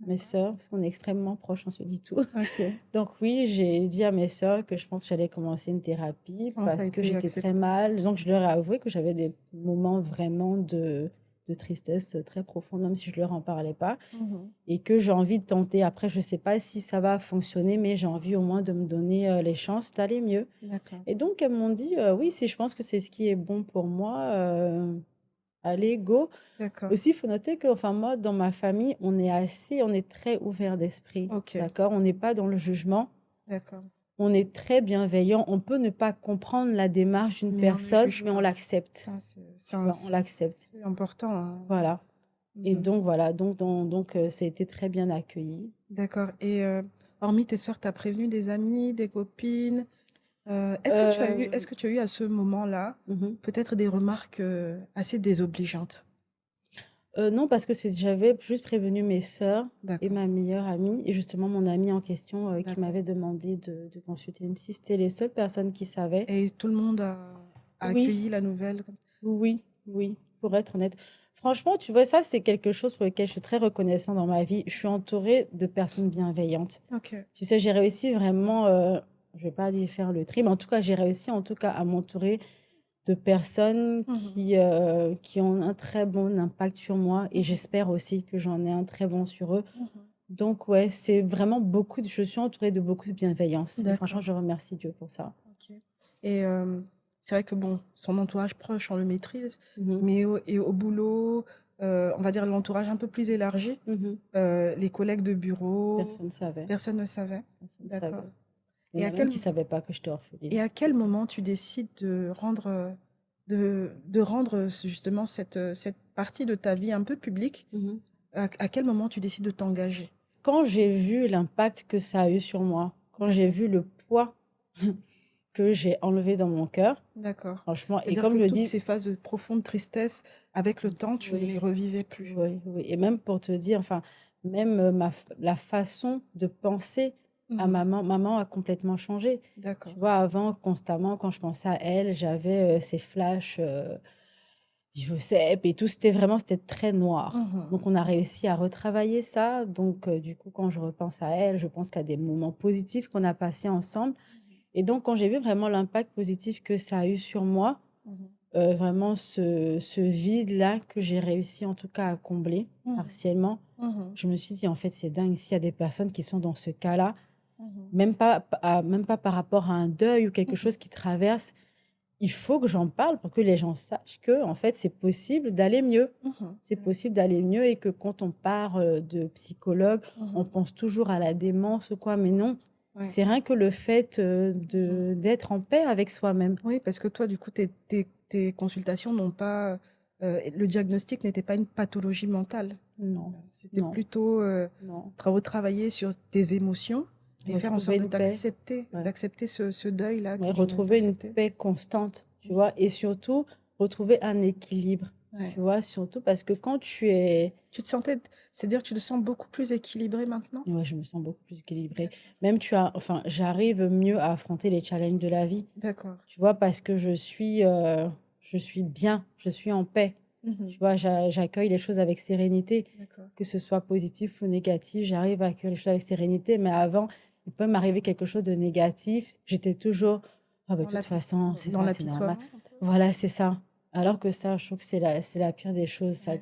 mes D'accord. sœurs, parce qu'on est extrêmement proches, on se dit tout. Ok. Donc oui, j'ai dit à mes sœurs que je pense que j'allais commencer une thérapie Comment ça a parce que été j'étais très accepté? mal. Donc je leur ai avoué que j'avais des moments vraiment de de tristesse très profonde, même si je leur en parlais pas, Mhm. et que j'ai envie de tenter. Après, je sais pas si ça va fonctionner, mais j'ai envie au moins de me donner les chances d'aller mieux. D'accord, Et donc, elles m'ont dit, oui, si je pense que c'est ce qui est bon pour moi, allez, go. d'accord, Aussi, il faut noter que, enfin, moi, dans ma famille, on est très ouvert d'esprit, ok, d'accord? On n'est pas dans le jugement, d'accord. on est très bienveillant. On peut ne pas comprendre la démarche d'une Mais on ne personne, juge mais on pas. l'accepte, Ça, tu vois, on l'accepte. c'est important, hein. Voilà. Et Mhm. donc, voilà, ça a été très bien accueilli. D'accord. Et hormis tes sœurs, t'as prévenu des amis, des copines? Euh, Est-ce que tu as eu à ce moment-là mhm. peut-être des remarques assez désobligeantes? Non, parce que j'avais juste prévenu mes sœurs et D'accord, ma meilleure amie, et justement mon amie en question qui d'accord. m'avait demandé de consulter une psy. C'était les seules personnes qui savaient. Et tout le monde a Oui, accueilli la nouvelle oui, oui, pour être honnête. Franchement, tu vois, ça, c'est quelque chose pour lequel je suis très reconnaissante dans ma vie. Je suis entourée de personnes bienveillantes. Ok. Tu sais, j'ai réussi vraiment, je vais pas dire faire le tri, mais en tout cas, j'ai réussi en tout cas à m'entourer de personnes Mhm, qui ont un très bon impact sur moi, et mhm, j'espère aussi que j'en ai un très bon sur eux. mhm. Donc, ouais, c'est vraiment je suis entourée de beaucoup de bienveillance. Et franchement, D'accord. je remercie Dieu pour ça. Ok. Et c'est vrai que bon, son entourage proche, on le maîtrise, Mhm, mais au boulot, on va dire l'entourage un peu plus élargi, mhm. les collègues de bureau, Personne ne savait. personne ne savait. Personne ne D'accord. savais. Il y Et en à a même quel, qui ne savaient pas que j'étais et orpheline. à C'est quel tout. moment tu décides de rendre justement cette partie de ta vie un peu publique? Mhm. À quel moment tu décides de t'engager? Quand j'ai vu l'impact que ça a eu sur moi, quand j'ai D'accord, vu le poids que j'ai enlevé dans mon cœur, d'accord. franchement, et C'est-à-dire comme que je toutes dis, ces phases de profonde tristesse, avec le temps, tu ne oui, les revivais plus. oui, oui. Et même pour te dire, enfin, même la façon de penser à Mhm. maman a complètement changé. Tu D'accord. vois, avant, constamment, quand je pensais à elle, j'avais ces flashs d'Ivosep et tout. C'était très noir. Mhm. Donc, on a réussi à retravailler ça. Donc, du coup, quand je repense à elle, je pense qu'à des moments positifs qu'on a passés ensemble. Et donc, quand j'ai vu vraiment l'impact positif que ça a eu sur moi, Mhm. vraiment ce vide-là que j'ai réussi en tout cas à combler Mhm. partiellement, Mhm. je me suis dit, en fait, c'est dingue, s'il y a des personnes qui sont dans ce cas-là, Mhm. même pas par rapport à un deuil ou quelque Mhm. chose qui traverse, il faut que j'en parle pour que les gens sachent que, en fait, c'est possible d'aller mieux. Mhm. C'est possible d'aller mieux, et que quand on parle de psychologue, on Mhm. pense toujours à la démence ou quoi, mais non, Ouais. c'est rien que le fait Mhm. d'être en paix avec soi-même. Oui, parce que toi, du coup, tes consultations n'ont pas. Le diagnostic n'était pas une pathologie mentale. Non, C'était non, plutôt non. travailler sur tes émotions et faire en Retrouver sorte une paix. Ouais. d'accepter ce deuil-là que Ouais, tu venais retrouver une d'accepter. paix constante, tu Mhm. vois, et surtout retrouver un équilibre, Ouais. tu vois, surtout parce que quand tu es... Tu te sentais, c'est-à-dire que tu te sens beaucoup plus équilibré maintenant? Ouais, je me sens beaucoup plus équilibrée. D'accord. Même enfin, j'arrive mieux à affronter les challenges de la vie, D'accord. tu vois, parce que je suis bien, je suis en paix, Mhm. tu vois, j'accueille les choses avec sérénité, D'accord. que ce soit positif ou négatif, j'arrive à accueillir les choses avec sérénité, mais avant, il peut m'arriver quelque chose de négatif, j'étais toujours, ah bah, de Dans toute façon, c'est dans ça, c'est normal. l'apitoiement un peu? Voilà, c'est ça. Alors que ça, je trouve que c'est la pire des choses. Ouais.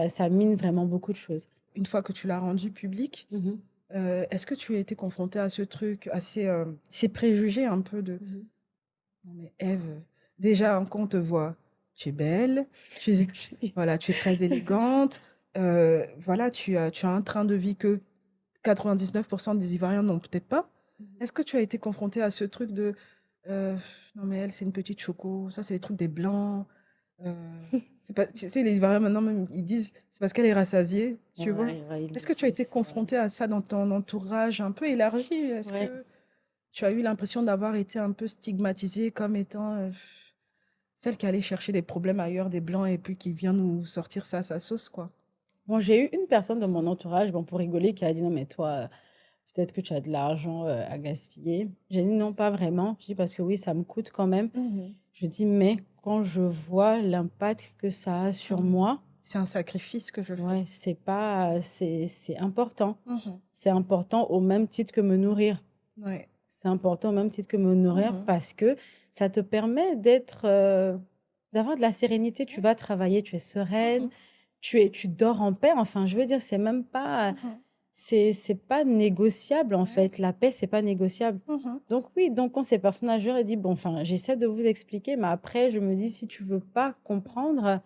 Ça mine vraiment beaucoup de choses. Une fois que tu l'as rendu public, Mhm, est-ce que tu as été confrontée à ce truc, ces préjugés un peu de mhm. non mais Ève, déjà quand on te voit, tu es belle, Merci. voilà, tu es très élégante, voilà, tu as un train de vie que 99% des Ivoiriens n'ont peut-être pas. Est-ce que tu as été confrontée à ce truc de euh, non mais elle c'est une petite choco, ça c'est les trucs des blancs, c'est pas, tu sais les Ivoiriens maintenant même ils disent c'est parce qu'elle est rassasiée, tu vois. Ouais, ouais, ils Est-ce que disent tu as été ça. confrontée à ça dans ton entourage un peu élargi? Est-ce Ouais. que tu as eu l'impression d'avoir été un peu stigmatisée comme étant celle qui allait chercher des problèmes ailleurs, des blancs, et puis qui vient nous sortir ça à sa sauce, quoi? Bon, j'ai eu une personne dans mon entourage, bon, pour rigoler, qui a dit non, mais toi, peut-être que tu as de l'argent à gaspiller. J'ai dit non, pas vraiment. Je dis parce que oui, ça me coûte quand même. Mhm. Je dis, mais quand je vois l'impact que ça a Sur sur moi. moi, C'est un sacrifice que je fais. ouais, c'est pas, c'est important. Mhm. C'est important au même titre que me nourrir. Ouais. C'est important au même titre que me nourrir, Mhm. parce que ça te permet d'être d'avoir de la sérénité. Tu vas travailler, tu es sereine, Mhm. tu dors en paix. Enfin, je veux dire, Mhm. c'est pas négociable, en Ouais. fait. La paix, c'est pas négociable. Mhm. Donc oui, donc quand ces personnes âgées dit, bon, enfin, j'essaie de vous expliquer, mais après, je me dis, si tu veux pas comprendre,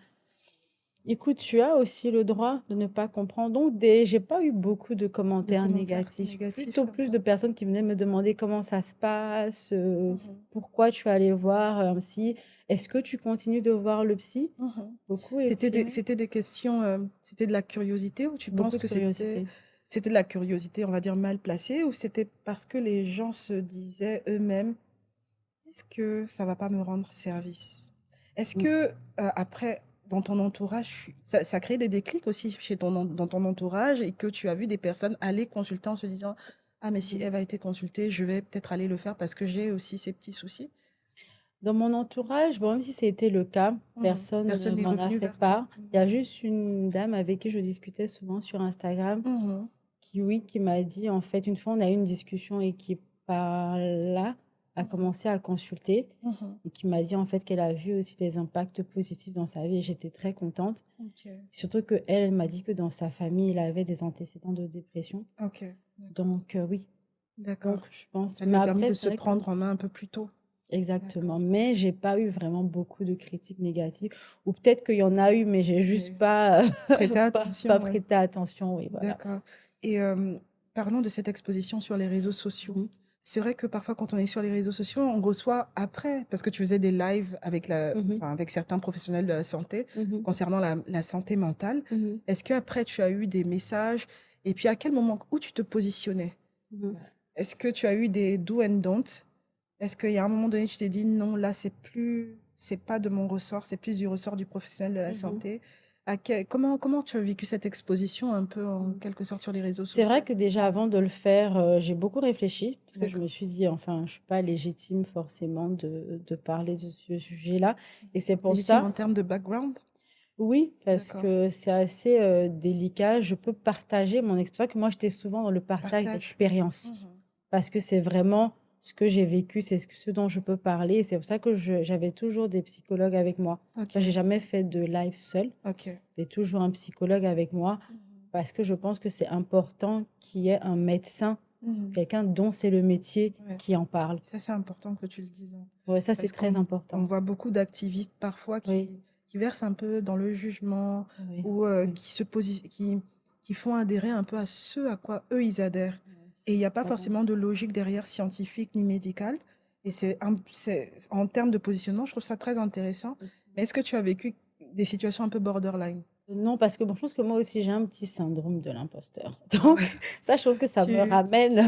écoute, tu as aussi le droit de ne pas comprendre. Donc, j'ai pas eu beaucoup de De commentaires commentaires négatifs, négatifs plutôt comme plus ça. de personnes qui venaient me demander comment ça se passe, Mhm. pourquoi tu es allé voir un psy, est-ce que tu continues de voir le psy? Mhm. Beaucoup exprimé, C'était des questions, c'était de la curiosité ou tu penses beaucoup de que curiosité. c'était de la curiosité, on va dire, mal placée ou c'était parce que les gens se disaient eux-mêmes, est-ce que ça va pas me rendre service? Est-ce Mm. que après, dans ton entourage, ça crée des déclics aussi dans ton entourage et que tu as vu des personnes aller consulter en se disant, ah, mais si Mhm. Eve a été consultée, je vais peut-être aller le faire parce que j'ai aussi ces petits soucis. Dans mon entourage, bon, même si c'était le cas, Mhm. personne ne Personne n'est m'en a revenu fait vers toi. part. Il y a juste une dame avec qui je discutais souvent sur Instagram Mhm. qui, oui, qui m'a dit, en fait, une fois, on a eu une discussion et qui, par là, a Mhm. commencé à consulter Mhm. et qui m'a dit, en fait, qu'elle a vu aussi des impacts positifs dans sa vie et j'étais très contente. Ok, Surtout que elle m'a dit que dans sa famille, il avait des antécédents de dépression. ok, d'accord, Donc, oui. Donc, d'accord. je pense. Ça lui Mais a permis après, de c'est se vrai que prendre en main un peu plus tôt. exactement. D'accord. Mais j'ai pas eu vraiment beaucoup de critiques négatives. Ou peut-être qu'il y en a eu, mais j'ai juste Mais pas, prêtez pas attention, ouais. prêté attention. Oui, voilà. D'accord. Et parlons de cette exposition sur les réseaux sociaux. Mhm. C'est vrai que parfois, quand on est sur les réseaux sociaux, on reçoit après, parce que tu faisais des lives avec Mhm. enfin, avec certains professionnels de la santé Mhm. concernant la santé mentale. Mhm. Est-ce qu'après, tu as eu des messages? Et puis, à quel moment, où tu te positionnais? Mhm. Est-ce que tu as eu des do and don't? Est-ce qu'il y a un moment donné, tu t'es dit non, là, c'est pas de mon ressort, c'est plus du ressort du professionnel de la Mhm. santé? Comment tu as vécu cette exposition un peu en Mhm. quelque sorte sur les réseaux C'est vrai sociaux? que déjà avant de le faire, j'ai beaucoup réfléchi parce que je D'accord. me suis dit, enfin, je suis pas légitime forcément de parler de ce sujet-là. Et c'est pour Légitime ça, en termes de background? oui, parce D'accord. que c'est assez délicat. Je peux partager mon expérience, que moi j'étais souvent dans le partage Partage. d'expérience Mhm. parce que c'est vraiment ce que j'ai vécu, c'est ce dont je peux parler. Et c'est pour ça que j'avais toujours des psychologues avec moi. Ok, Enfin, j'ai jamais fait de live seul, ok. j'ai toujours un psychologue avec moi Mhm. parce que je pense que c'est important qu'il y ait un médecin, Mhm. quelqu'un dont c'est le métier Ouais. qui en parle. Ça, c'est important que tu le dises, hein. Ouais, ça c'est Parce très on important. voit beaucoup d'activistes parfois Oui, qui versent un peu dans le jugement oui, ou oui. qui font adhérer un peu à ce à quoi eux ils adhèrent. Ouais, Et il c'est n'y a pas pas bon. forcément de logique derrière scientifique ni médicale. Et en termes de positionnement, je trouve ça très intéressant. C'est ça. Mais est-ce que tu as vécu des situations un peu borderline? Non, parce que bon, je pense que moi aussi, j'ai un petit syndrome de l'imposteur. Ah ouais, Donc, ça, je trouve que ça me tu... ramène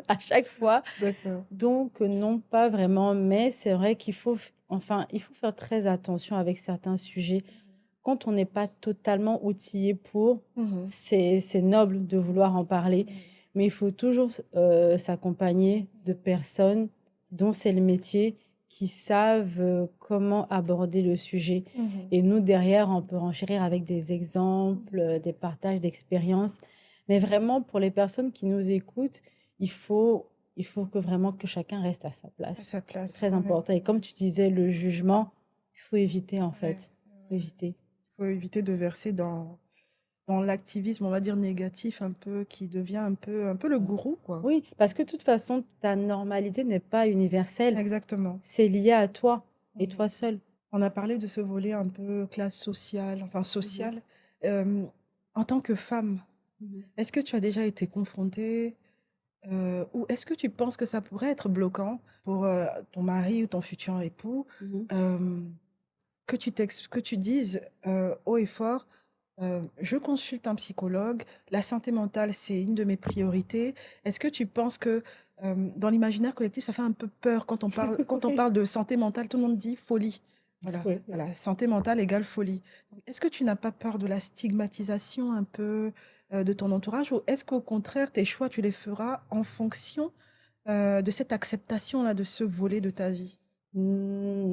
à chaque fois. D'accord. Donc, non, pas vraiment. Mais c'est vrai qu'il faut, enfin, il faut faire très attention avec certains sujets. Quand on n'est pas totalement outillé pour, Mhm. c'est noble de vouloir en parler. Mhm. Mais il faut toujours s'accompagner de personnes dont c'est le métier, qui savent comment aborder le sujet. Mhm. Et nous, derrière, on peut renchérir avec des exemples, des partages d'expériences. Mais vraiment, pour les personnes qui nous écoutent, il faut, il faut que vraiment que chacun reste à sa À place. sa C'est place. très Ouais, important. Et comme tu disais, le jugement, il faut éviter en ouais, fait. Il faut ouais. éviter. Il faut éviter de verser dans l'activisme, on va dire négatif, un peu, qui devient un peu le Ouais. gourou, quoi. Oui, parce que de toute façon, ta normalité n'est pas universelle. Exactement. C'est lié à toi et Mhm. toi seul. On a parlé de ce volet un peu classe sociale, enfin Mhm. sociale. Euh, En tant que femme, Mhm. est-ce que tu as déjà été confrontée ou est-ce que tu penses que ça pourrait être bloquant pour ton mari ou ton futur époux Mhm. euh, que tu dises haut et fort, je consulte un psychologue, la santé mentale, c'est une de mes priorités. Est-ce que tu penses que dans l'imaginaire collectif, ça fait un peu peur quand on Oui. parle de santé mentale, tout le monde dit folie. Voilà, Oui. voilà, santé mentale égale folie. Est-ce que tu n'as pas peur de la stigmatisation un peu de ton entourage ou est-ce qu'au contraire, tes choix, tu les feras en fonction de cette acceptation-là de ce volet de ta vie?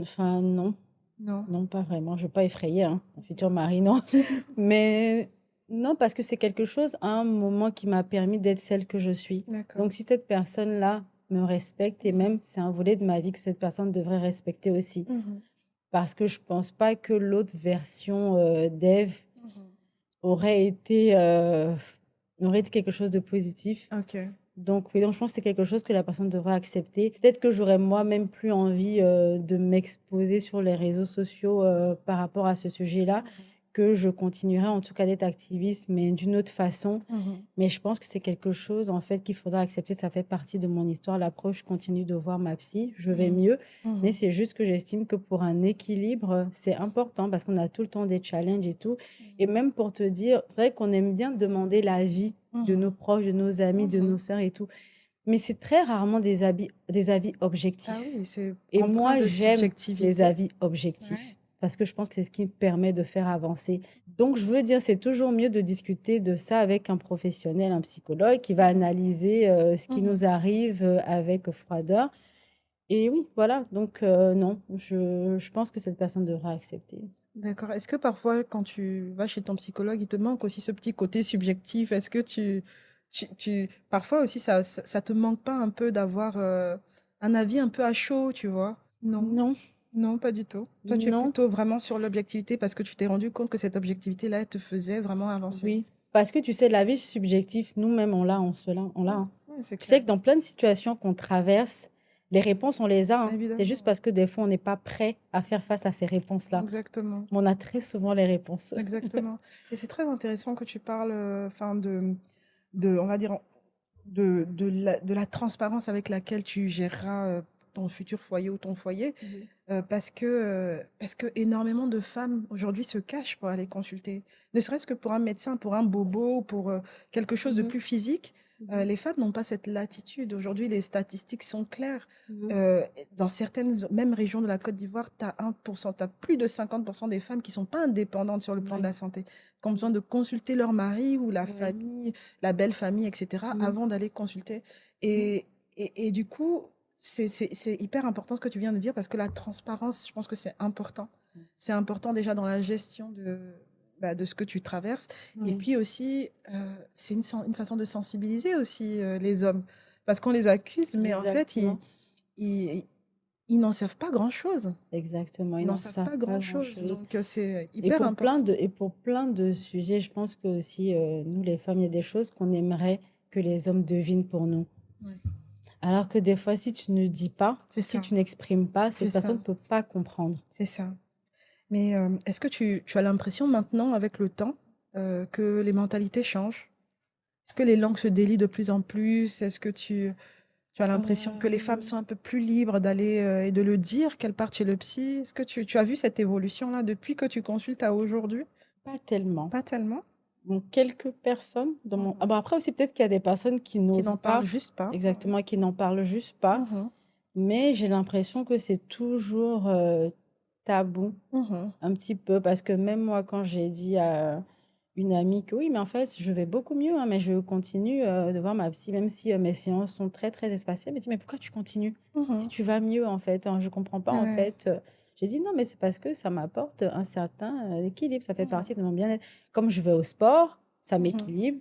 Enfin, non. Non. Non, pas vraiment. Je ne veux pas effrayer mon futur mari, non. Mais non, parce que c'est quelque chose, à un moment, qui m'a permis d'être celle que je suis. D'accord. Donc, si cette personne-là me respecte, et même c'est un volet de ma vie que cette personne devrait respecter aussi. Mhm. parce que je pense pas que l'autre version d'Ève Mhm. aurait été, aurait été quelque chose de positif. Ok. Donc, oui, donc je pense que c'est quelque chose que la personne devrait accepter. Peut-être que j'aurais moi-même plus envie de m'exposer sur les réseaux sociaux par rapport à ce sujet-là, que je continuerai en tout cas d'être activiste, mais d'une autre façon. Mhm. Mais je pense que c'est quelque chose, en fait, qu'il faudra accepter. Ça fait partie de mon histoire. L'approche, je continue de voir ma psy. Je vais Mhm. mieux. Mais Mhm. c'est juste que j'estime que pour un équilibre, c'est important parce qu'on a tout le temps des challenges et tout. Et même pour te dire, c'est vrai qu'on aime bien demander l'avis de nos Mhm. proches, de nos amis, de nos Mhm. sœurs et tout. Mais c'est très rarement des avis Ah objectifs. oui, c'est Et empreint moi, de j'aime les subjectivité. avis Ouais. objectifs parce que je pense que c'est ce qui me permet de faire avancer. Donc, je veux dire, c'est toujours mieux de discuter de ça avec un professionnel, un psychologue qui va Mhm. analyser ce qui Mhm. nous arrive avec froideur. Et oui, voilà. Donc, non, je pense que cette personne devra accepter. D'accord. Est-ce que parfois, quand tu vas chez ton psychologue, il te manque aussi ce petit côté subjectif? Est-ce que parfois aussi, ça te manque pas un peu d'avoir un avis un peu à chaud, tu vois? Non, Non, non, pas du tout. Toi, tu es non, plutôt vraiment sur l'objectivité parce que tu t'es rendu compte que cette objectivité-là, elle te faisait vraiment avancer. oui. Parce que tu sais, la vie subjective, nous-mêmes, on l'a, Ouais, hein. ouais, c'est Tu sais clair. que dans plein de situations qu'on traverse, les réponses, on les a, hein. C'est Évidemment. juste parce que des fois, on n'est pas prêt à faire face à ces réponses-là. Exactement. Mais on a très souvent les réponses. Exactement. Et c'est très intéressant que tu parles, enfin, on va dire, de la transparence avec laquelle tu géreras ton futur foyer ou ton foyer, Mhm. parce que énormément de femmes aujourd'hui se cachent pour aller consulter. Ne serait-ce que pour un médecin, pour un bobo, pour quelque chose de Mhm. plus physique, Mhm. les femmes n'ont pas cette latitude. Aujourd'hui, les statistiques sont claires. Mhm. Euh, Dans certaines, même régions de la Côte d'Ivoire, tu as 1%, tu as plus de 50% des femmes qui sont pas indépendantes sur le plan de Ouais. la santé, qui ont besoin de consulter leur mari ou la Ouais. famille, la belle famille, etc., Mhm. avant d'aller consulter. Mhm. Et du coup, c'est hyper important ce que tu viens de dire parce que la transparence, je pense que c'est important. C'est important déjà dans la gestion de ce que tu traverses. Et Ouais. puis aussi, c'est une façon de sensibiliser aussi les hommes. Parce qu'on les accuse, mais en fait, Exactement. ils, ils n'en savent pas grand-chose. Exactement. Ils Ils n'en n'en savent savent pas pas grand-chose. grand-chose. Donc, c'est Et hyper pour plein important. et pour plein de sujets, je pense que aussi, nous, les femmes, il y a des choses qu'on aimerait que les hommes devinent pour nous. Ouais. Alors que des fois, si tu ne dis pas, C'est si ça. tu n'exprimes pas, C'est cette personne ça. ne peut pas comprendre. C'est ça. Mais est-ce que tu as l'impression maintenant, avec le temps, que les mentalités changent? Est-ce que les langues se délient de plus en plus? Est-ce que tu as l'impression que les femmes Euh, sont un peu plus libres d'aller et de le dire qu'elles partent chez le psy? Est-ce que tu as vu cette évolution-là depuis que tu consultes à aujourd'hui? Pas tellement. Pas tellement. Donc, quelques personnes dans mon... Ah Mhm. bah après aussi, peut-être qu'il y a des personnes qui Qui n'osent n'en parlent pas, juste pas. Ouais. exactement, qui n'en parlent juste pas. Mhm. Mais j'ai l'impression que c'est toujours tabou, Mhm. un petit peu, parce que même moi, quand j'ai dit à une amie que oui, mais en fait, je vais beaucoup mieux, hein, mais je continue de voir ma psy, même si mes séances sont très, très espacées. Elle me dit, mais pourquoi tu continues si Mhm. tu vas mieux, en fait, hein, je comprends pas, en Ouais. fait. J'ai dit, non, mais c'est parce que ça m'apporte un certain équilibre, ça fait Mhm. partie de mon bien-être. Comme je vais au sport, ça Mhm. m'équilibre.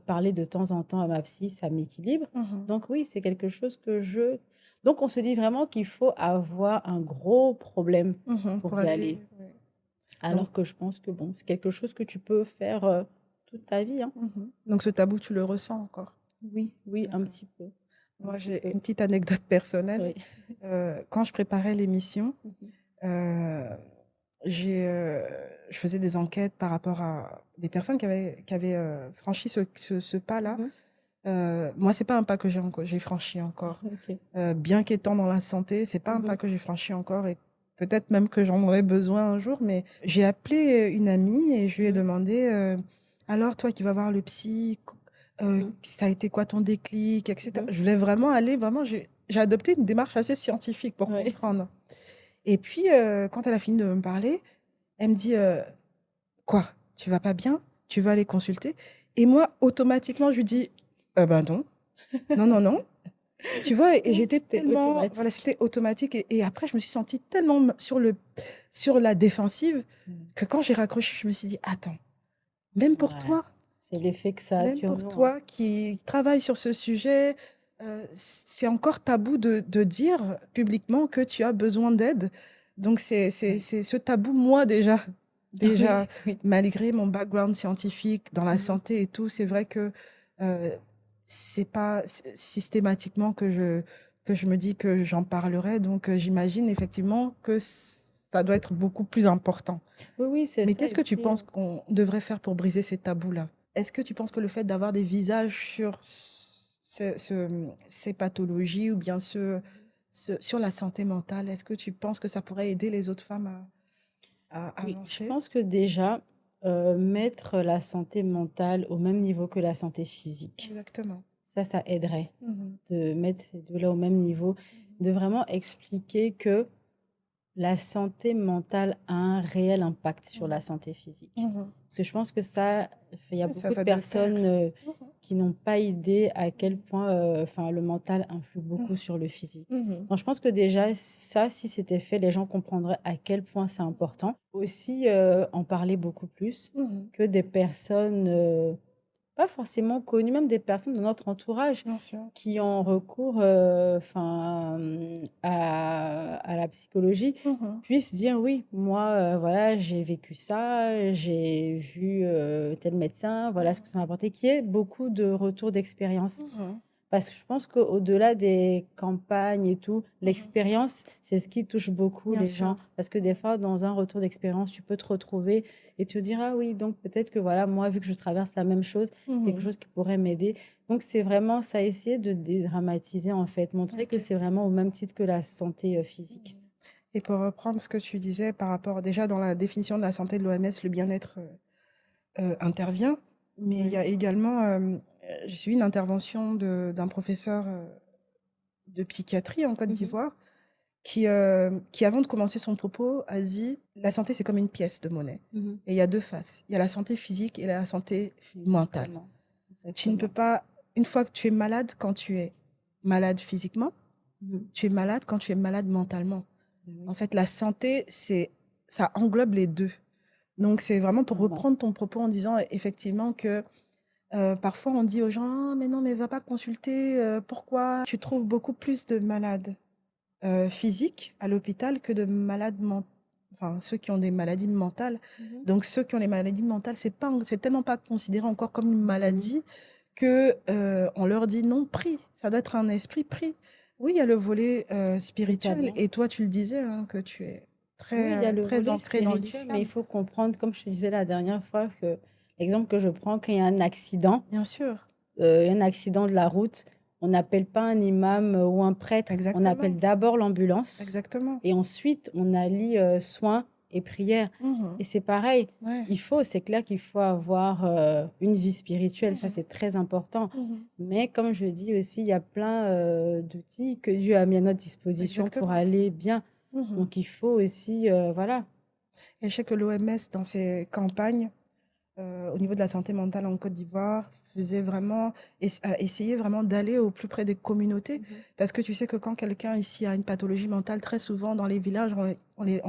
Parler de temps en temps à ma psy, ça m'équilibre. Mhm. Donc oui, c'est quelque chose que je... Donc on se dit vraiment qu'il faut avoir un gros problème Mhm. pour Pour y aller. aller. Ouais. Donc, Alors que je pense que bon, c'est quelque chose que tu peux faire toute ta vie, hein. mhm. Donc ce tabou, tu le ressens encore. Oui, oui, un D'accord. petit peu. Un Moi, petit j'ai peu. une petite anecdote personnelle. Oui. Quand je préparais l'émission, Mhm. euh, je faisais des enquêtes par rapport à des personnes qui avaient franchi ce pas-là. Mhm. Moi, c'est pas un pas que j'ai franchi encore. Ok. Bien qu'étant dans la santé, c'est pas un Mhm. pas que j'ai franchi encore et peut-être même que j'en aurais besoin un jour. Mais j'ai appelé une amie et je lui ai Mhm. demandé, alors toi qui vas voir le psy, Mhm. ça a été quoi ton déclic, etc. Mhm. Je voulais vraiment aller, vraiment, j'ai adopté une démarche assez scientifique pour Ouais. comprendre. Et puis, quand elle a fini de me parler, elle me dit, quoi, tu vas pas bien? Tu vas aller consulter? Et moi, automatiquement, je lui dis, ben non, non, non, non. Tu vois, et j'étais C'était tellement, voilà, automatique. c'était automatique. Et après, je me suis sentie tellement sur la défensive Mhm. que quand j'ai raccroché, je me suis dit, attends, même pour Ouais. toi, C'est l'effet que ça a même sur pour nous, hein. toi qui travaille sur ce sujet, c'est encore tabou de dire publiquement que tu as besoin d'aide. Donc, c'est ce tabou, moi, déjà, Oui. malgré mon background scientifique dans la Mhm. santé et tout, c'est vrai que euh, c'est pas systématiquement que je me dis que j'en parlerai. Donc, j'imagine effectivement que ça doit être beaucoup plus important. Oui, oui, c'est Mais ça. qu'est-ce Et que tu puis, penses qu'on devrait faire pour briser ces tabous-là? Est-ce que tu penses que le fait d'avoir des visages sur ces pathologies ou bien sur la santé mentale, est-ce que tu penses que ça pourrait aider les autres femmes à oui, je avancer? pense que déjà, mettre la santé mentale au même niveau que la santé physique, Exactement. ça aiderait Mhm. de mettre ces deux-là au même niveau, de vraiment expliquer que la santé mentale a un réel impact sur la Mhm. santé physique. Mhm. Parce que je pense que ça, il y a Ouais, ça beaucoup de va de pair. personnes qui n'ont pas idée à quel Mhm. point enfin, le mental influe beaucoup Mhm. sur le physique. Mhm. Donc, je pense que déjà, ça, si c'était fait, les gens comprendraient à quel point c'est important. Aussi, en parler beaucoup plus Mhm. que des personnes pas forcément connues, même des personnes de notre entourage Bien sûr. qui ont recours à la psychologie Mhm. puissent dire oui, moi, voilà, j'ai vécu ça, j'ai vu tel médecin, voilà ce que ça m'a apporté, qui est beaucoup de retours d'expérience. Mhm. Parce que je pense qu'au-delà des campagnes et tout, Mhm. l'expérience, c'est ce qui touche beaucoup Bien les sûr. gens. Parce que des fois, dans un retour d'expérience, tu peux te retrouver et te dire, ah oui, donc peut-être que voilà, moi, vu que je traverse la même chose, c'est quelque Mhm. chose qui pourrait m'aider. Donc c'est vraiment ça, essayer de dédramatiser en fait, montrer que Ok. c'est vraiment au même titre que la santé physique. Et pour reprendre ce que tu disais par rapport déjà dans la définition de la santé de l'OMS, le bien-être intervient, mais il y Oui. a également, j'ai suivi une intervention d'un professeur de psychiatrie en Côte Mhm. d'Ivoire qui, avant de commencer son propos, a dit, la santé, c'est comme une pièce de monnaie. Mhm. Et il y a deux faces. Il y a la santé physique et la santé mentale. Exactement. Tu ne peux Exactement. pas, une fois que tu es malade, quand tu es malade physiquement, Mhm. tu es malade quand tu es malade mentalement. En Oui, fait, la santé, ça englobe les deux. Donc, c'est vraiment pour vraiment. reprendre ton propos en disant effectivement que parfois on dit aux gens: ah, mais non, mais va pas consulter, pourquoi? Tu trouves beaucoup plus de malades physiques à l'hôpital que de malades enfin, ceux qui ont des maladies mentales. Mhm. Donc, ceux qui ont les maladies mentales, c'est tellement pas considéré encore comme une Mhm. maladie que on leur dit non, prie. Ça doit être un esprit pris. Oui, il y a le volet spirituel. Totalement. Et toi, tu le disais, hein, que tu es Oui, il y a le très volet ancré dans spirituel, mais il l'islam. faut comprendre, comme je te disais la dernière fois, que l'exemple que je prends, quand il y a un accident, Bien sûr. un accident de la route, on n'appelle pas un imam ou un prêtre, on Exactement. appelle d'abord l'ambulance Exactement. et ensuite on allie soins et prières. Mhm. Et c'est pareil, Ouais. c'est clair qu'il faut avoir une vie spirituelle, ça Mhm. c'est très important. Mhm. Mais comme je dis aussi, il y a plein d'outils que Dieu a mis à notre disposition pour Exactement. aller bien. Mhm. Donc il faut aussi, voilà. Et je sais que l'OMS, dans ses campagnes, au niveau de la santé mentale en Côte d'Ivoire, faisait vraiment, a essayé vraiment d'aller au plus près des communautés. Mhm. Parce que tu sais que quand quelqu'un ici a une pathologie mentale, très souvent dans les villages, on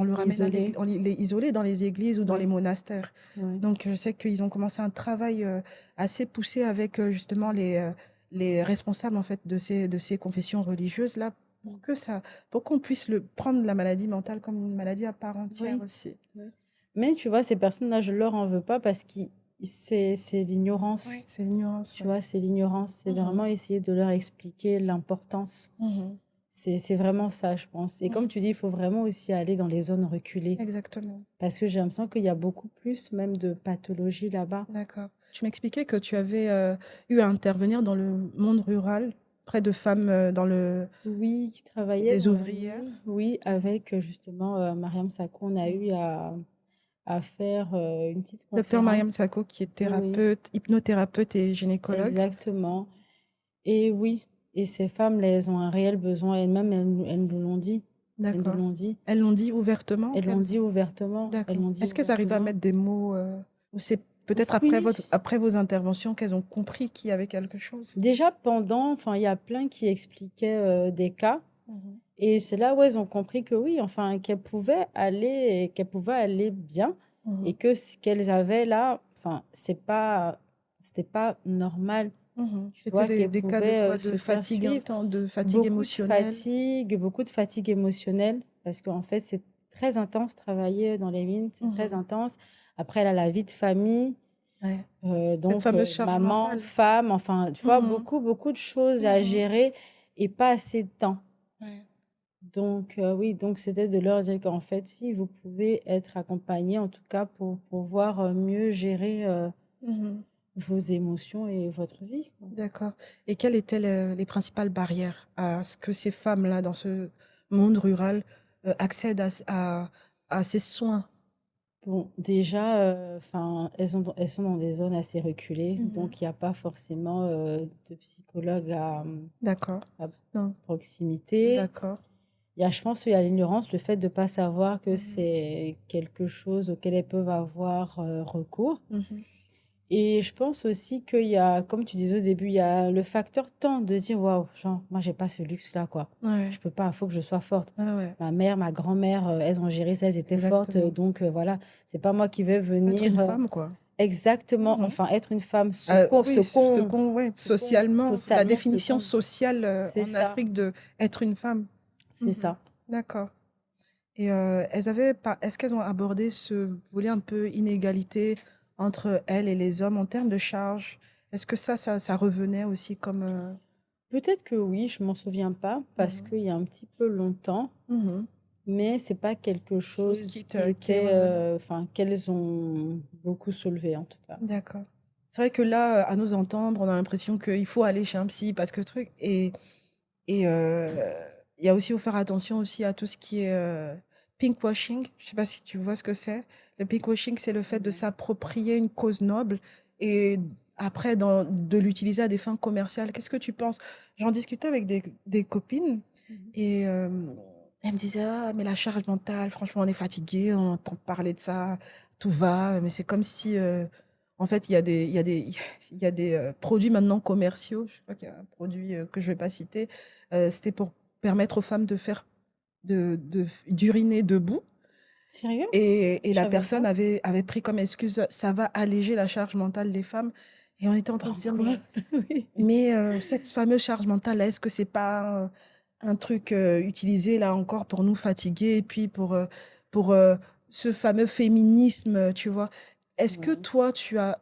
le ramène Isolé. on les isolé dans les églises ou dans les Oui, monastères. oui. Donc je sais qu'ils ont commencé un travail assez poussé avec justement les responsables en fait de ces confessions religieuses-là pour qu'on puisse prendre la maladie mentale comme une maladie à part entière Oui, aussi. oui. Mais tu vois, ces personnes-là, je leur en veux pas parce que c'est Oui, l'ignorance. c'est l'ignorance, Tu oui. vois, c'est l'ignorance. C'est Mhm. vraiment essayer de leur expliquer l'importance. Mhm. C'est vraiment ça, je pense. Et comme Mhm. tu dis, il faut vraiment aussi aller dans les zones reculées. Exactement. Parce que j'ai l'impression qu'il y a beaucoup plus même de pathologies là-bas. D'accord. Tu m'expliquais que tu avais eu à intervenir dans le monde rural, près de femmes Oui, qui travaillait des dans la ouvrières. mine. Oui, Mhm. avec justement Mariam Sako, on a Mhm. eu à faire une petite Docteur Mariam conférence. Sako, qui est Oui, thérapeute, hypnothérapeute et gynécologue. exactement. Et oui, et ces femmes-là, elles ont un réel besoin. Elles-mêmes, elles nous l'ont dit. Elles nous D'accord. l'ont dit. Elles l'ont dit ouvertement Elles l'ont dit ouvertement. Elles D'accord. l'ont dit Est-ce qu'elles arrivent à ouvertement. mettre des mots ou c'est peut-être Oui. après vos interventions qu'elles ont compris qu'il y avait quelque chose? Déjà pendant, enfin, il y a plein qui expliquaient des cas. Mhm. Et c'est là où elles ont compris que oui, enfin, qu'elles pouvaient aller bien. Et Mhm. que ce qu'elles avaient là, enfin, c'était pas normal. Mhm. Tu C'était vois, qu'elles des cas de pouvaient quoi? De se faire fatigue, suivre. de fatigue émotionnelle. Beaucoup de fatigue émotionnelle, parce qu'en fait, c'est très intense, travailler dans les mines, c'est très intense. Après, elle a la vie de famille, Ouais. Cette donc fameuse charge maman, mentale. femme, enfin, tu vois, Mhm. beaucoup, beaucoup de choses à Mhm. gérer et pas assez de temps. Ouais. Donc, oui, donc c'était de leur dire qu'en fait, si vous pouvez être accompagné, en tout cas, pour pouvoir mieux gérer Mhm. vos émotions et votre vie, quoi. D'accord. Et quelles étaient les principales barrières à ce que ces femmes-là, dans ce monde rural, accèdent à ces soins? Bon, déjà, enfin, elles sont dans des zones assez reculées, Mhm. donc il n'y a pas forcément de psychologue D'accord. à Non. proximité. D'accord. Il y a, je pense, qu'il y a l'ignorance, le fait de ne pas savoir que Mhm. c'est quelque chose auquel elles peuvent avoir recours. Mhm. Et je pense aussi qu'il y a, comme tu disais au début, il y a le facteur temps de dire, waouh, genre, moi, j'ai pas ce luxe-là, quoi. Ouais. Je peux pas, il faut que je sois forte. Ah ouais. Ma mère, ma grand-mère, elles ont géré ça, elles étaient fortes. Exactement. Donc, voilà, c'est pas moi qui vais Être une venir femme, quoi. exactement, Mhm. enfin, être une femme, Oui, ouais, socialement, la socialement, définition sociale c'est en ça, Afrique de être une femme. c'est Mhm. ça. D'accord. Et elles avaient pas, est-ce qu'elles ont abordé ce volet un peu inégalité entre elles et les hommes en termes de charge? Est-ce que ça revenait aussi comme... Peut-être que oui, je m'en souviens pas, parce Mhm. qu'il y a un petit peu longtemps. Mhm. Mais c'est pas quelque Chose chose qui qui est était, revenue. enfin, qu'elles ont beaucoup soulevé en tout cas. D'accord. C'est vrai que là, à nous entendre, on a l'impression qu'il faut aller chez un psy parce que le truc... Et il y a aussi, faut faire attention aussi à tout ce qui est pinkwashing. Je sais pas si tu vois ce que c'est. Le pinkwashing, c'est le fait de Non. s'approprier une cause noble et après de l'utiliser à des fins commerciales. Qu'est-ce que tu penses? J'en discutais avec des copines Mhm. et elles me disaient, ah, mais la charge mentale, franchement, on est fatigué, on entend parler de ça, tout va, mais c'est comme si, en fait, il y a des produits maintenant commerciaux. Je crois qu'il y a un produit que je vais pas citer, c'était pour permettre aux femmes de faire d'uriner debout. Sérieux? Et Je la savais personne pas. avait pris comme excuse, ça va alléger la charge mentale des femmes. Et on était en train de se dire, Pourquoi? Oui. mais cette fameuse charge mentale, est-ce que c'est pas un truc utilisé là encore pour nous fatiguer et puis pour ce fameux féminisme, tu vois? Est-ce que Ouais. toi, tu as,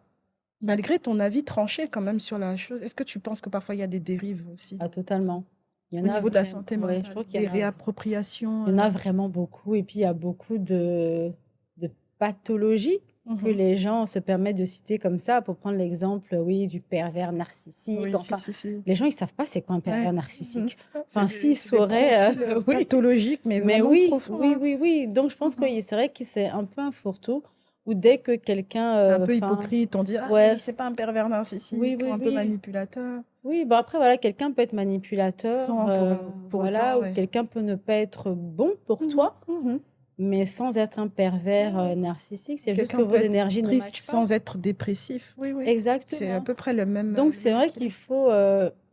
malgré ton avis tranché quand même sur la chose, est-ce que tu penses que parfois il y a des dérives aussi Ah, totalement. Il y en au a niveau de la vraiment, santé ouais, je mentale, trouve qu'il y des en a, réappropriations il y en a vraiment beaucoup. Et puis, il y a beaucoup de pathologies que mhm. les gens se permettent de citer comme ça, pour prendre l'exemple, oui, du pervers narcissique. Oui, si, Enfin, si, si. les gens, ils savent pas c'est quoi un Ouais. pervers Mhm. narcissique. C'est Enfin, s'ils c'est des sauraient, profils oui. pathologiques, mais Mais vraiment oui, profonds, oui, hein. oui, oui. Donc, je pense que Mhm. c'est vrai que c'est un peu un fourre-tout où dès que quelqu'un, Un peu enfin, hypocrite, on dit, ah, mais lui, ouais, c'est pas un pervers oui, narcissique ou oui, un peu oui. manipulateur, Oui, bon après, voilà, quelqu'un peut être manipulateur, sans pour voilà, autant, ou ouais. quelqu'un peut ne pas être bon pour Mhm, toi, mhm. mais sans être un pervers Ouais. narcissique. C'est juste que Quelqu'un peut vos être énergies ne triste matchent pas. sans être dépressif. Oui, oui. C'est à Exactement. peu près Donc, le c'est même vrai qu'il équilibre. faut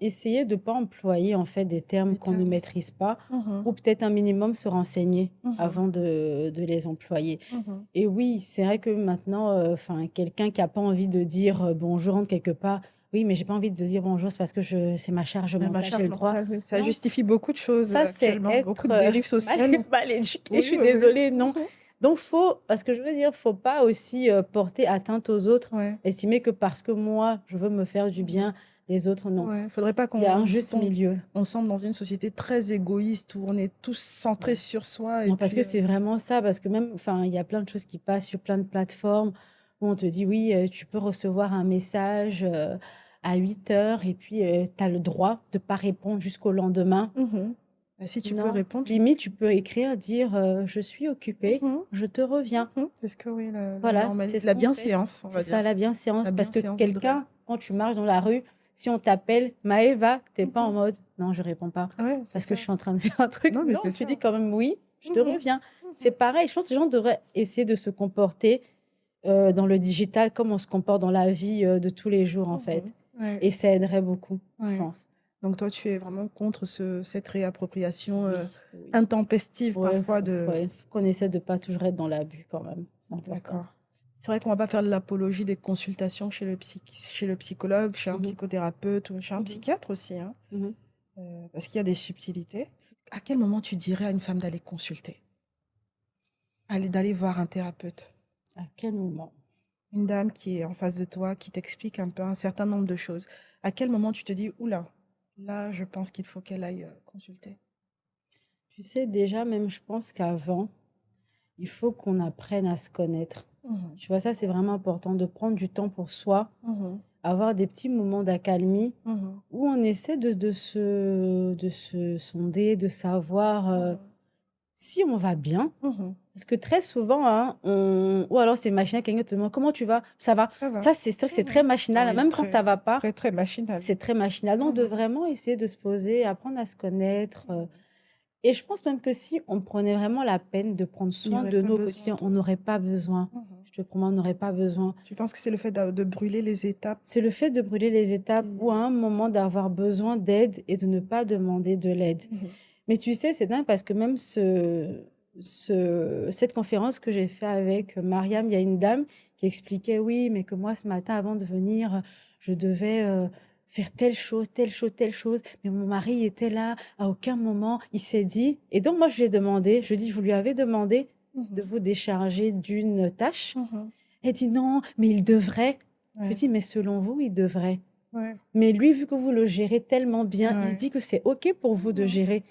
essayer de ne pas employer en fait des termes Les qu'on ne termes. maîtrise pas, Mhm, ou peut-être un minimum se renseigner mhm, avant de les employer. mhm. Et oui, c'est vrai que maintenant, enfin, quelqu'un qui a pas envie de dire bonjour, je rentre quelque part. Oui, mais j'ai pas envie de dire bonjour, c'est parce que c'est ma charge Mais ma mentale, j'ai charge le droit. mentale, oui, ça Non, justifie beaucoup de choses ça c'est actuellement, beaucoup être de dérives mal, sociales. mal éduqué. Je Oui, suis oui, oui. désolée, non. Mhm. Donc faut, parce que je veux dire, faut pas aussi porter atteinte aux autres, Ouais. estimer que parce que moi je veux me faire du Mhm. bien, les autres non. Ouais. Faudrait pas Il y a un qu'on juste milieu. on semble dans une société très égoïste où on est tous centrés Ouais. sur soi et Non, parce puis que c'est vraiment ça, parce que même, enfin, il y a plein de choses qui passent sur plein de plateformes où on te dit, oui, tu peux recevoir un message à 8 heures et puis tu as le droit de pas répondre jusqu'au lendemain. mhm. Bah, si tu peux Non, répondre, limite, tu peux écrire, dire, je suis occupée, mhm, je te reviens. mhm. C'est ce que oui, la Voilà, c'est ce la qu'on fait. bienséance, on C'est va ça dire. la bienséance. La Parce que bienséance voudrait. quelqu'un, quand tu marches dans la rue, si on t'appelle Maëva, t'es pas en Mhm. mode non, je réponds pas Ouais, c'est parce que je ça. suis en train de faire un truc. Non, mais Non, c'est tu ça. dis quand même oui, je te Mhm, reviens. C'est mhm. pareil. Je pense que les gens devraient essayer de se comporter dans le digital comme on se comporte dans la vie de tous les jours, en fait. Mhm. Ouais, Et ça aiderait beaucoup, je ouais. pense. Donc toi, tu es vraiment contre cette réappropriation Oui, oui. intempestive Ouais, parfois de... ouais, faut qu'on essaie de pas toujours être dans l'abus quand même. C'est important. D'accord. C'est vrai qu'on va pas faire de l'apologie des consultations chez chez le psychologue, chez un Mhm, psychothérapeute ou chez un mhm, psychiatre aussi, hein, mhm. parce qu'il y a des subtilités. À quel moment tu dirais à une femme d'aller consulter? d'aller voir un thérapeute? À quel moment? Une dame qui est en face de toi, qui t'explique un peu un certain nombre de choses. À quel moment tu te dis, oula, là, je pense qu'il faut qu'elle aille consulter? Tu sais, déjà, même je pense qu'avant, il faut qu'on apprenne à se connaître. Mhm, Tu vois, ça, c'est vraiment important de prendre du temps pour soi, mhm, avoir des petits moments d'accalmie mhm, où on essaie de se sonder, de savoir si on va bien. mhm. Parce que très souvent, hein, ou alors c'est machinal, quelqu'un te demande comment tu vas, ça va. Ça va. Ça, c'est sûr que c'est très Mhm. machinal, Oui, même quand ça va pas, très machinal. c'est très machinal. Donc, de Mhm, vraiment essayer de se poser, apprendre à se connaître. Et je pense même que si on prenait vraiment la peine de prendre il n'y soin aurait de pas nous au besoin quotidien, de... on n'aurait pas besoin. Mhm. Je te promets, on n'aurait pas besoin. Tu penses que c'est le fait de brûler les étapes C'est le fait de brûler les étapes ou à qui... un moment d'avoir besoin d'aide et de ne pas demander de l'aide. Mhm, Mais tu sais, c'est dingue parce que même cette conférence que j'ai fait avec Mariam, il y a une dame qui expliquait, oui, mais que moi, ce matin, avant de venir, je devais faire telle chose, telle chose, telle chose. Mais mon mari était là, à aucun moment, il s'est dit. Et donc, moi, je lui ai demandé, je dis, vous lui avez demandé de mhm, vous décharger d'une tâche? mhm. Elle dit, non, mais il devrait. Je Ouais, dis, mais selon vous, il devrait. ouais, Mais lui, vu que vous le gérez tellement bien, il ouais. dit que c'est OK pour vous de Mhm, gérer.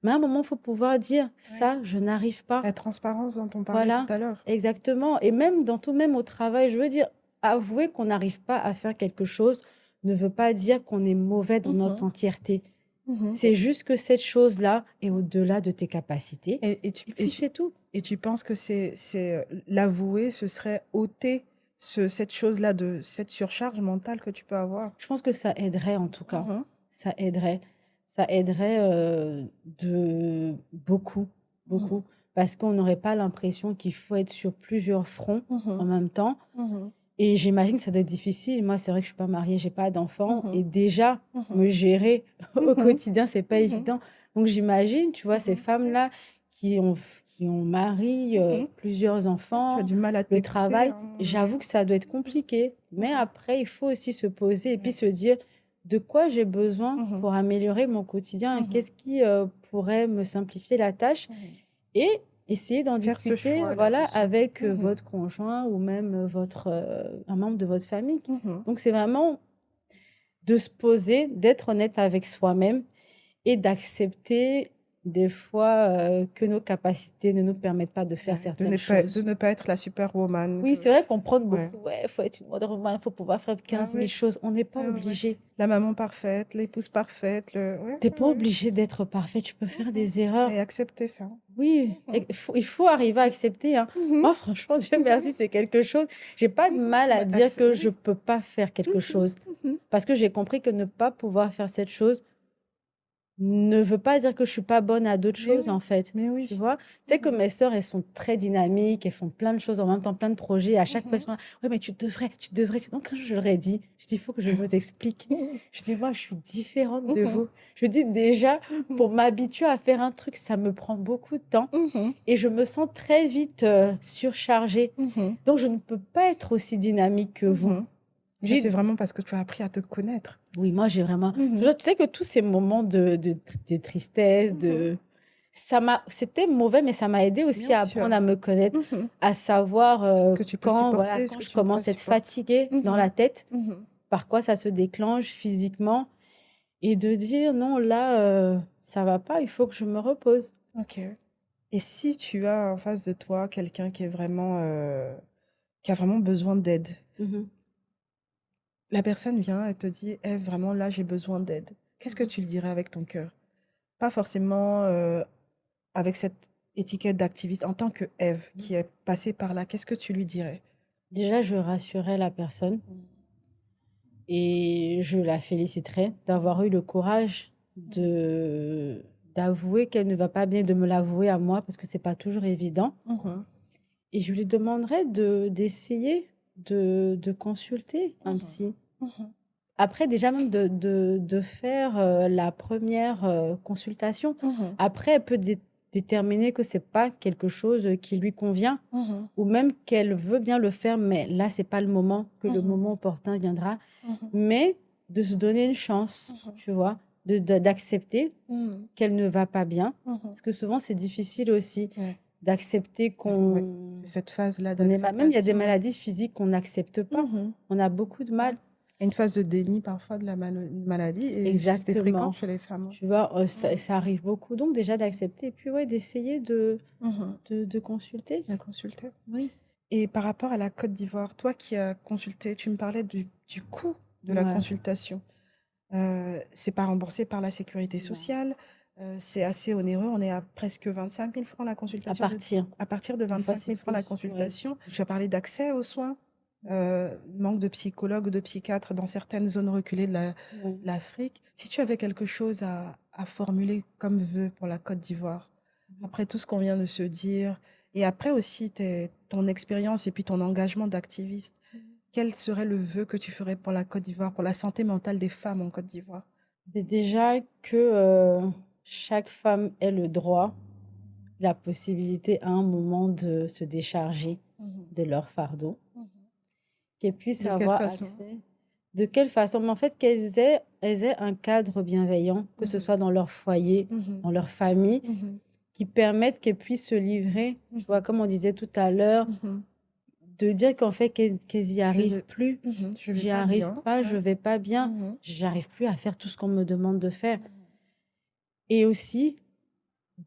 Mais à un moment, il faut pouvoir dire, ouais. ça, je n'arrive pas. La transparence dont on parlait tout Voilà, à l'heure. exactement. Et même dans tout, même au travail, je veux dire, avouer qu'on n'arrive pas à faire quelque chose ne veut pas dire qu'on est mauvais dans notre Mhm, entièreté. mhm. C'est juste que cette chose-là est au-delà de tes capacités. Et, et tu, Et et puis, tu, c'est tout. et tu penses que l'avouer, ce serait ôter cette chose-là de cette surcharge mentale que tu peux avoir? Je pense que ça aiderait en tout cas. Mhm, Ça aiderait. Ça aiderait de beaucoup, mhm, beaucoup. Parce qu'on n'aurait pas l'impression qu'il faut être sur plusieurs fronts en mhm, même temps. mhm, Et j'imagine que ça doit être difficile. Moi, c'est vrai que je suis pas mariée, j'ai pas d'enfant. mhm, Et déjà, mhm, me gérer au mhm, quotidien, c'est pas mhm, évident. Donc j'imagine, tu vois, ces mhm. femmes-là qui ont mari, Mhm. plusieurs Tu as enfants, du mal à le t'écouter à travail, un moment donné. j'avoue que ça doit être compliqué. Mais Mhm, après, il faut aussi se poser et puis ouais, se dire de quoi j'ai besoin mhm, pour améliorer mon quotidien et mhm, qu'est-ce qui pourrait me simplifier la tâche mhm. et essayer d'en Faire ce discuter, choix-là voilà, doucement. avec Mhm, votre conjoint ou même un membre de votre famille. mhm. Donc, c'est vraiment de se poser, d'être honnête avec soi-même et d'accepter des fois que nos capacités ne nous permettent pas de faire Ouais, certaines de choses. ne pas être la superwoman. Oui, c'est vrai qu'on prend Ouais. beaucoup, ouais, il faut être une Wonder Woman, il faut pouvoir faire Ah 15 000 oui, choses. On n'est pas ouais, ouais, ouais. obligé. La maman parfaite, l'épouse parfaite, ouais, T'es ouais, pas ouais. obligé d'être parfait, tu peux faire Mhm. des erreurs. Et accepter ça. Oui, Mhm, il faut arriver à accepter, hein. mhm, Moi, franchement, Dieu mhm, merci, c'est quelque chose. J'ai pas de mhm. mal à Bah, dire que je oui. peux pas faire quelque Mhm, chose mhm, parce que j'ai compris que ne pas pouvoir faire cette chose ne veut pas dire que je suis pas bonne à d'autres mais choses, oui, en fait. mais Tu oui. vois? C'est que Mhm, mes sœurs, elles sont très dynamiques, elles font plein de choses en même temps, plein de projets. À chaque fois, elles mhm, sont là, ouais, mais tu devrais, tu devrais. Donc, quand je leur ai dit, je dis, il faut que je vous explique. Je dis, moi, je suis différente de mhm, vous. Je dis, déjà, mhm, pour m'habituer à faire un truc, ça me prend beaucoup de temps mhm, et je me sens très vite surchargée. mhm, Donc, je ne peux pas être aussi dynamique que vous. mhm. Et ça, J'ai c'est vraiment parce que tu as appris à te connaître. Oui, moi, j'ai vraiment. Mhm, Tu sais que tous ces moments de tristesse, mhm. c'était mauvais, mais ça m'a aidé aussi Bien à sûr. apprendre à me connaître, Mhm. à savoir Ce que tu peux voilà, supporter, ce quand que je tu ne peux pas commence à être supporter. fatiguée dans Mhm, la tête, mhm. par quoi ça se déclenche physiquement, et de dire non, là, ça va pas, il faut que je me repose. Ok. Et si tu as en face de toi quelqu'un qui a vraiment besoin d'aide, Mhm, la personne vient et te dit, eh, vraiment là, j'ai besoin d'aide. Qu'est-ce que mhm, tu lui dirais avec ton cœur? Pas forcément avec cette étiquette d'activiste. En tant que Ève mhm. qui est passée par là, qu'est-ce que tu lui dirais? Déjà, je rassurais la personne et je la féliciterais d'avoir eu le courage d'avouer qu'elle ne va pas bien, de me l'avouer à moi parce que c'est pas toujours évident. Mhm, Et je lui demanderais d'essayer de consulter un mhm, psy. mhm, Après, déjà même de faire la première consultation. mhm, Après, elle peut déterminer que c'est pas quelque chose qui lui convient mhm, ou même qu'elle veut bien le faire, mais là, c'est pas le moment, que le mhm, moment opportun viendra. mhm, Mais de se donner une chance, mhm, tu vois, d'accepter mhm, qu'elle ne va pas bien. mhm. Parce que souvent, c'est difficile aussi. Ouais. d'accepter Ouais. qu'on C'est cette phase-là on est même il y a des d'acceptation. maladies physiques qu'on n'accepte pas. Mhm. On a beaucoup de Ouais. mal. Et une phase de déni parfois de la maladie, et c'est fréquent Exactement. chez les femmes. Tu vois, Ouais. ça arrive beaucoup. Donc déjà d'accepter et puis ouais, d'essayer Mhm. de consulter. Bien consulté. Oui. Et par rapport à la Côte d'Ivoire, toi qui as consulté, tu me parlais du coût de la Ouais. consultation. C'est pas remboursé par la sécurité Non. sociale. C'est assez onéreux. On est à presque 25 000 francs la À consultation. partir. À partir de Des fois, 25 c'est 000 francs la plus. Ouais. consultation. Tu as parlé d'accès aux soins, Ouais. manque de psychologues ou de psychiatres dans certaines zones reculées de Ouais. l'Afrique. Si tu avais quelque chose à formuler comme vœu pour la Côte d'Ivoire, après tout ce qu'on vient de se dire, et après aussi ton expérience et puis ton engagement d'activiste, quel serait le vœu que tu ferais pour la Côte d'Ivoire, pour la santé mentale des femmes en Côte d'Ivoire? Mais déjà que chaque femme ait le droit, la possibilité à un moment de se décharger Mhm. de leur fardeau, Mhm. qu'elles puissent De quelle avoir façon? accès. De quelle façon? Mais en fait, elles aient un cadre bienveillant, que ce Mhm. soit dans leur foyer, Mhm. dans leur famille, Mhm. qui permettent qu'elles puissent se livrer, tu vois, Mhm. comme on disait tout à l'heure, Mhm. de dire qu'en fait, qu'elles y Je arrivent vais, plus. je vais J'y pas arrive bien. pas, je Ouais. vais pas bien, Mhm. j'arrive plus à faire tout ce qu'on me demande de faire. Et aussi,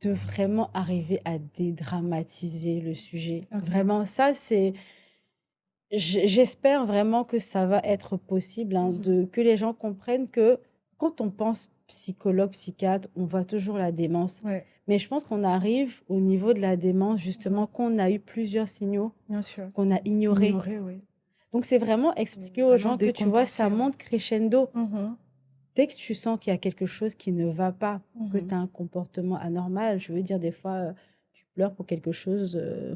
de vraiment arriver à dédramatiser le sujet. Ok. Vraiment, ça, c'est... J'espère vraiment que ça va être possible, hein, Mhm. que les gens comprennent que quand on pense psychologue, psychiatre, on voit toujours la démence. Ouais, Mais je pense qu'on arrive au niveau de la démence, justement, qu'on a eu plusieurs signaux bien sûr. qu'on a ignorés. Ignorer, oui. Donc, c'est vraiment expliquer aux Vraiment gens que tu vois, ça décompenser, oui. monte crescendo. Mhm. Dès que tu sens qu'il y a quelque chose qui ne va pas, que Mhm. tu as un comportement anormal, je veux dire, des fois, tu pleures pour quelque chose de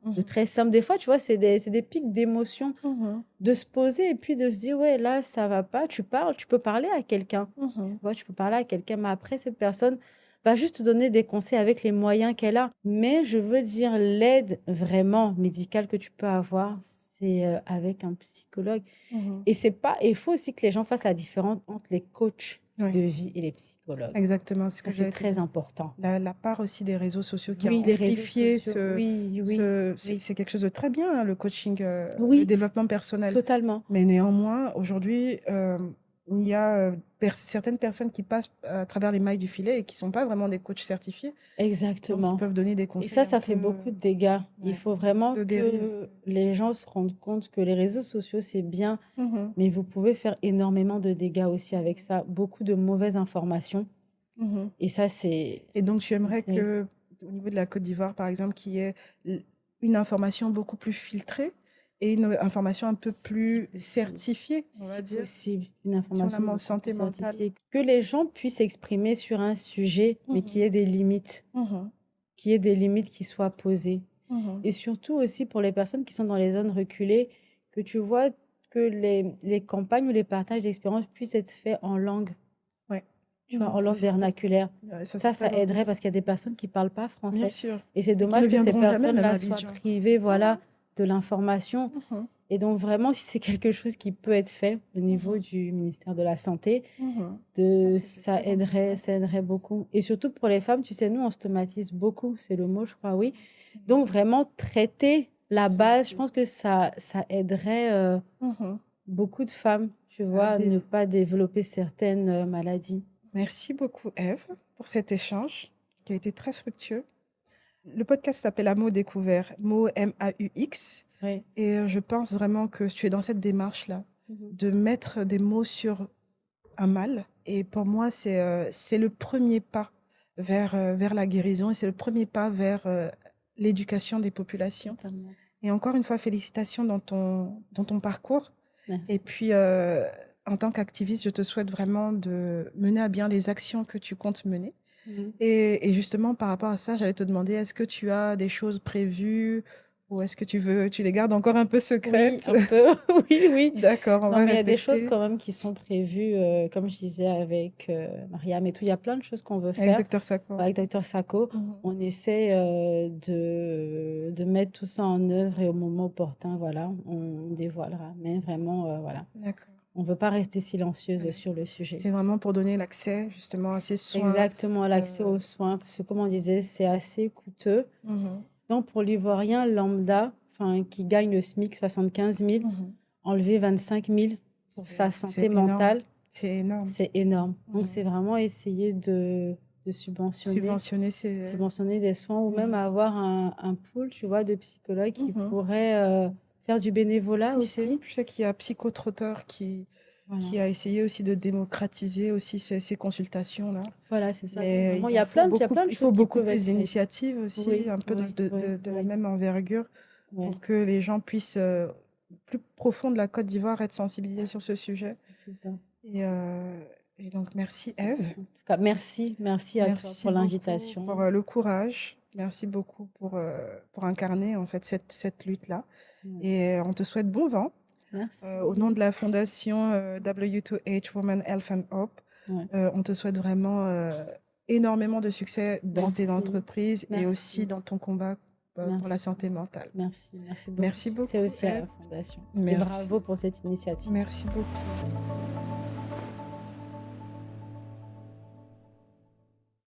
Mhm. très simple. Des fois, tu vois, c'est des pics d'émotions, Mhm. de se poser et puis de se dire, ouais, là, ça va pas. Tu parles, tu peux parler à quelqu'un. Tu Mhm. vois, tu peux parler à quelqu'un, mais après, cette personne va juste te donner des conseils avec les moyens qu'elle a. Mais je veux dire, l'aide vraiment médicale que tu peux avoir, c'est avec un psychologue. Mhm. Et c'est pas, il faut aussi que les gens fassent la différence entre les coachs Oui, de vie et les psychologues. exactement ce Ça, que c'est j'allais te très dire. important. La part aussi des réseaux sociaux qui a Oui, les réseaux amplifié sociaux. Oui, oui, oui. c'est quelque chose de très bien, hein, le coaching, le Oui, développement personnel. totalement. Mais néanmoins, aujourd'hui, il y a certaines personnes qui passent à travers les mailles du filet et qui ne sont pas vraiment des coachs certifiés, donc qui Exactement. peuvent donner des Et conseils ça, un ça peu fait beaucoup de dégâts. Il ouais, faut vraiment de dérive. que les gens se rendent compte que les réseaux sociaux, c'est bien, Mhm. mais vous pouvez faire énormément de dégâts aussi avec ça. Beaucoup de mauvaises informations. Mhm. Et ça, c'est Et donc, tu aimerais terrible. que, au niveau de la Côte d'Ivoire, par exemple, qu'il y ait une information beaucoup plus filtrée et une information un peu Si plus possible. certifiée, on va Si dire, possible, une sur information la beaucoup plus santé mentale. certifiée. Que les gens puissent s'exprimer sur un sujet, mais qu'il Mhm. y ait des limites, Mhm. qu'il y ait des limites qui soient posées. Mhm. Et surtout aussi pour les personnes qui sont dans les zones reculées, que tu vois que les campagnes ou les partages d'expériences puissent être faits en langue, Ouais. tu vois, en Ça, langue c'est très, vernaculaire. ouais, ça, c'est Ça très aiderait intéressant. parce qu'il y a des personnes qui ne parlent pas Bien français. sûr. Et c'est Et qui ne dommage que ces viendront jamais même à personnes-là soient Abidjan. privées, Mhm. voilà, de l'information. Mhm. Et donc vraiment, si c'est quelque chose qui peut être fait au niveau Mhm. du ministère de la Santé, Mhm. Ça, c'est très intéressant. ça aiderait beaucoup. Et surtout pour les femmes, tu sais, nous, on stomatise beaucoup, c'est le mot, je crois, oui. Mhm. Donc vraiment, traiter la base, je pense Somatisme. que ça aiderait Mhm. beaucoup de femmes, tu vois, à ne pas développer certaines maladies. Merci beaucoup, Eve, pour cet échange qui a été très fructueux. Le podcast s'appelle Mot découvert, mot MAUX. Oui. Et je pense vraiment que tu es dans cette démarche-là, Mhm. de mettre des mots sur un mal. Et pour moi, c'est le premier pas vers la guérison et c'est le premier pas vers l'éducation des populations. Totalement. Et encore une fois, félicitations dans ton parcours. Merci. Et puis, en tant qu'activiste, je te souhaite vraiment de mener à bien les actions que tu comptes mener. Mhm. Et justement, par rapport à ça, j'allais te demander, est-ce que tu as des choses prévues ou est-ce que tu les gardes encore un peu Oui, secrètes? un peu. Oui, oui. D'accord, on Non, va mais il y a des choses respecter. quand même qui sont prévues, comme je disais avec Mariam et tout. Il y a plein de choses qu'on veut Avec faire. Docteur Sako. Avec Dr Sako, Mhm. on essaie de mettre tout ça en œuvre et au moment opportun, voilà, on dévoilera. Mais vraiment, voilà, D'accord. on ne veut pas rester silencieuse Ouais. sur le sujet. C'est vraiment pour donner l'accès justement à ces soins. Exactement, l'accès aux soins, parce que comme on disait, c'est assez coûteux. Mhm. Donc, pour l'Ivoirien lambda, qui gagne le SMIC 75 000, enlever 25 000 pour sa santé mentale, c'est énorme. c'est énorme. Donc, c'est vraiment essayer de subventionner des soins ou même avoir un pool, tu vois, de psychologues qui pourraient faire du bénévolat aussi. Je sais qu'il y a Psychotrotteur qui a essayé aussi de démocratiser aussi ces consultations-là. Voilà, c'est ça. Mais il y a plein de choses. Il faut beaucoup plus d'initiatives aussi, un peu de la même envergure, pour que les gens puissent, plus profond de la Côte d'Ivoire, être sensibilisés sur ce sujet. C'est ça. Et donc, merci Ève. En tout cas, merci à toi pour l'invitation. Pour le courage. Merci beaucoup pour incarner en fait cette lutte-là. Et on te souhaite bon vent. Merci. Au nom de la fondation W2H Women Health and Hope, on te souhaite vraiment énormément de succès dans tes entreprises et aussi dans ton combat pour la santé mentale. Merci beaucoup. Merci beaucoup. C'est aussi à la fondation. Merci. Et bravo pour cette initiative. Merci beaucoup.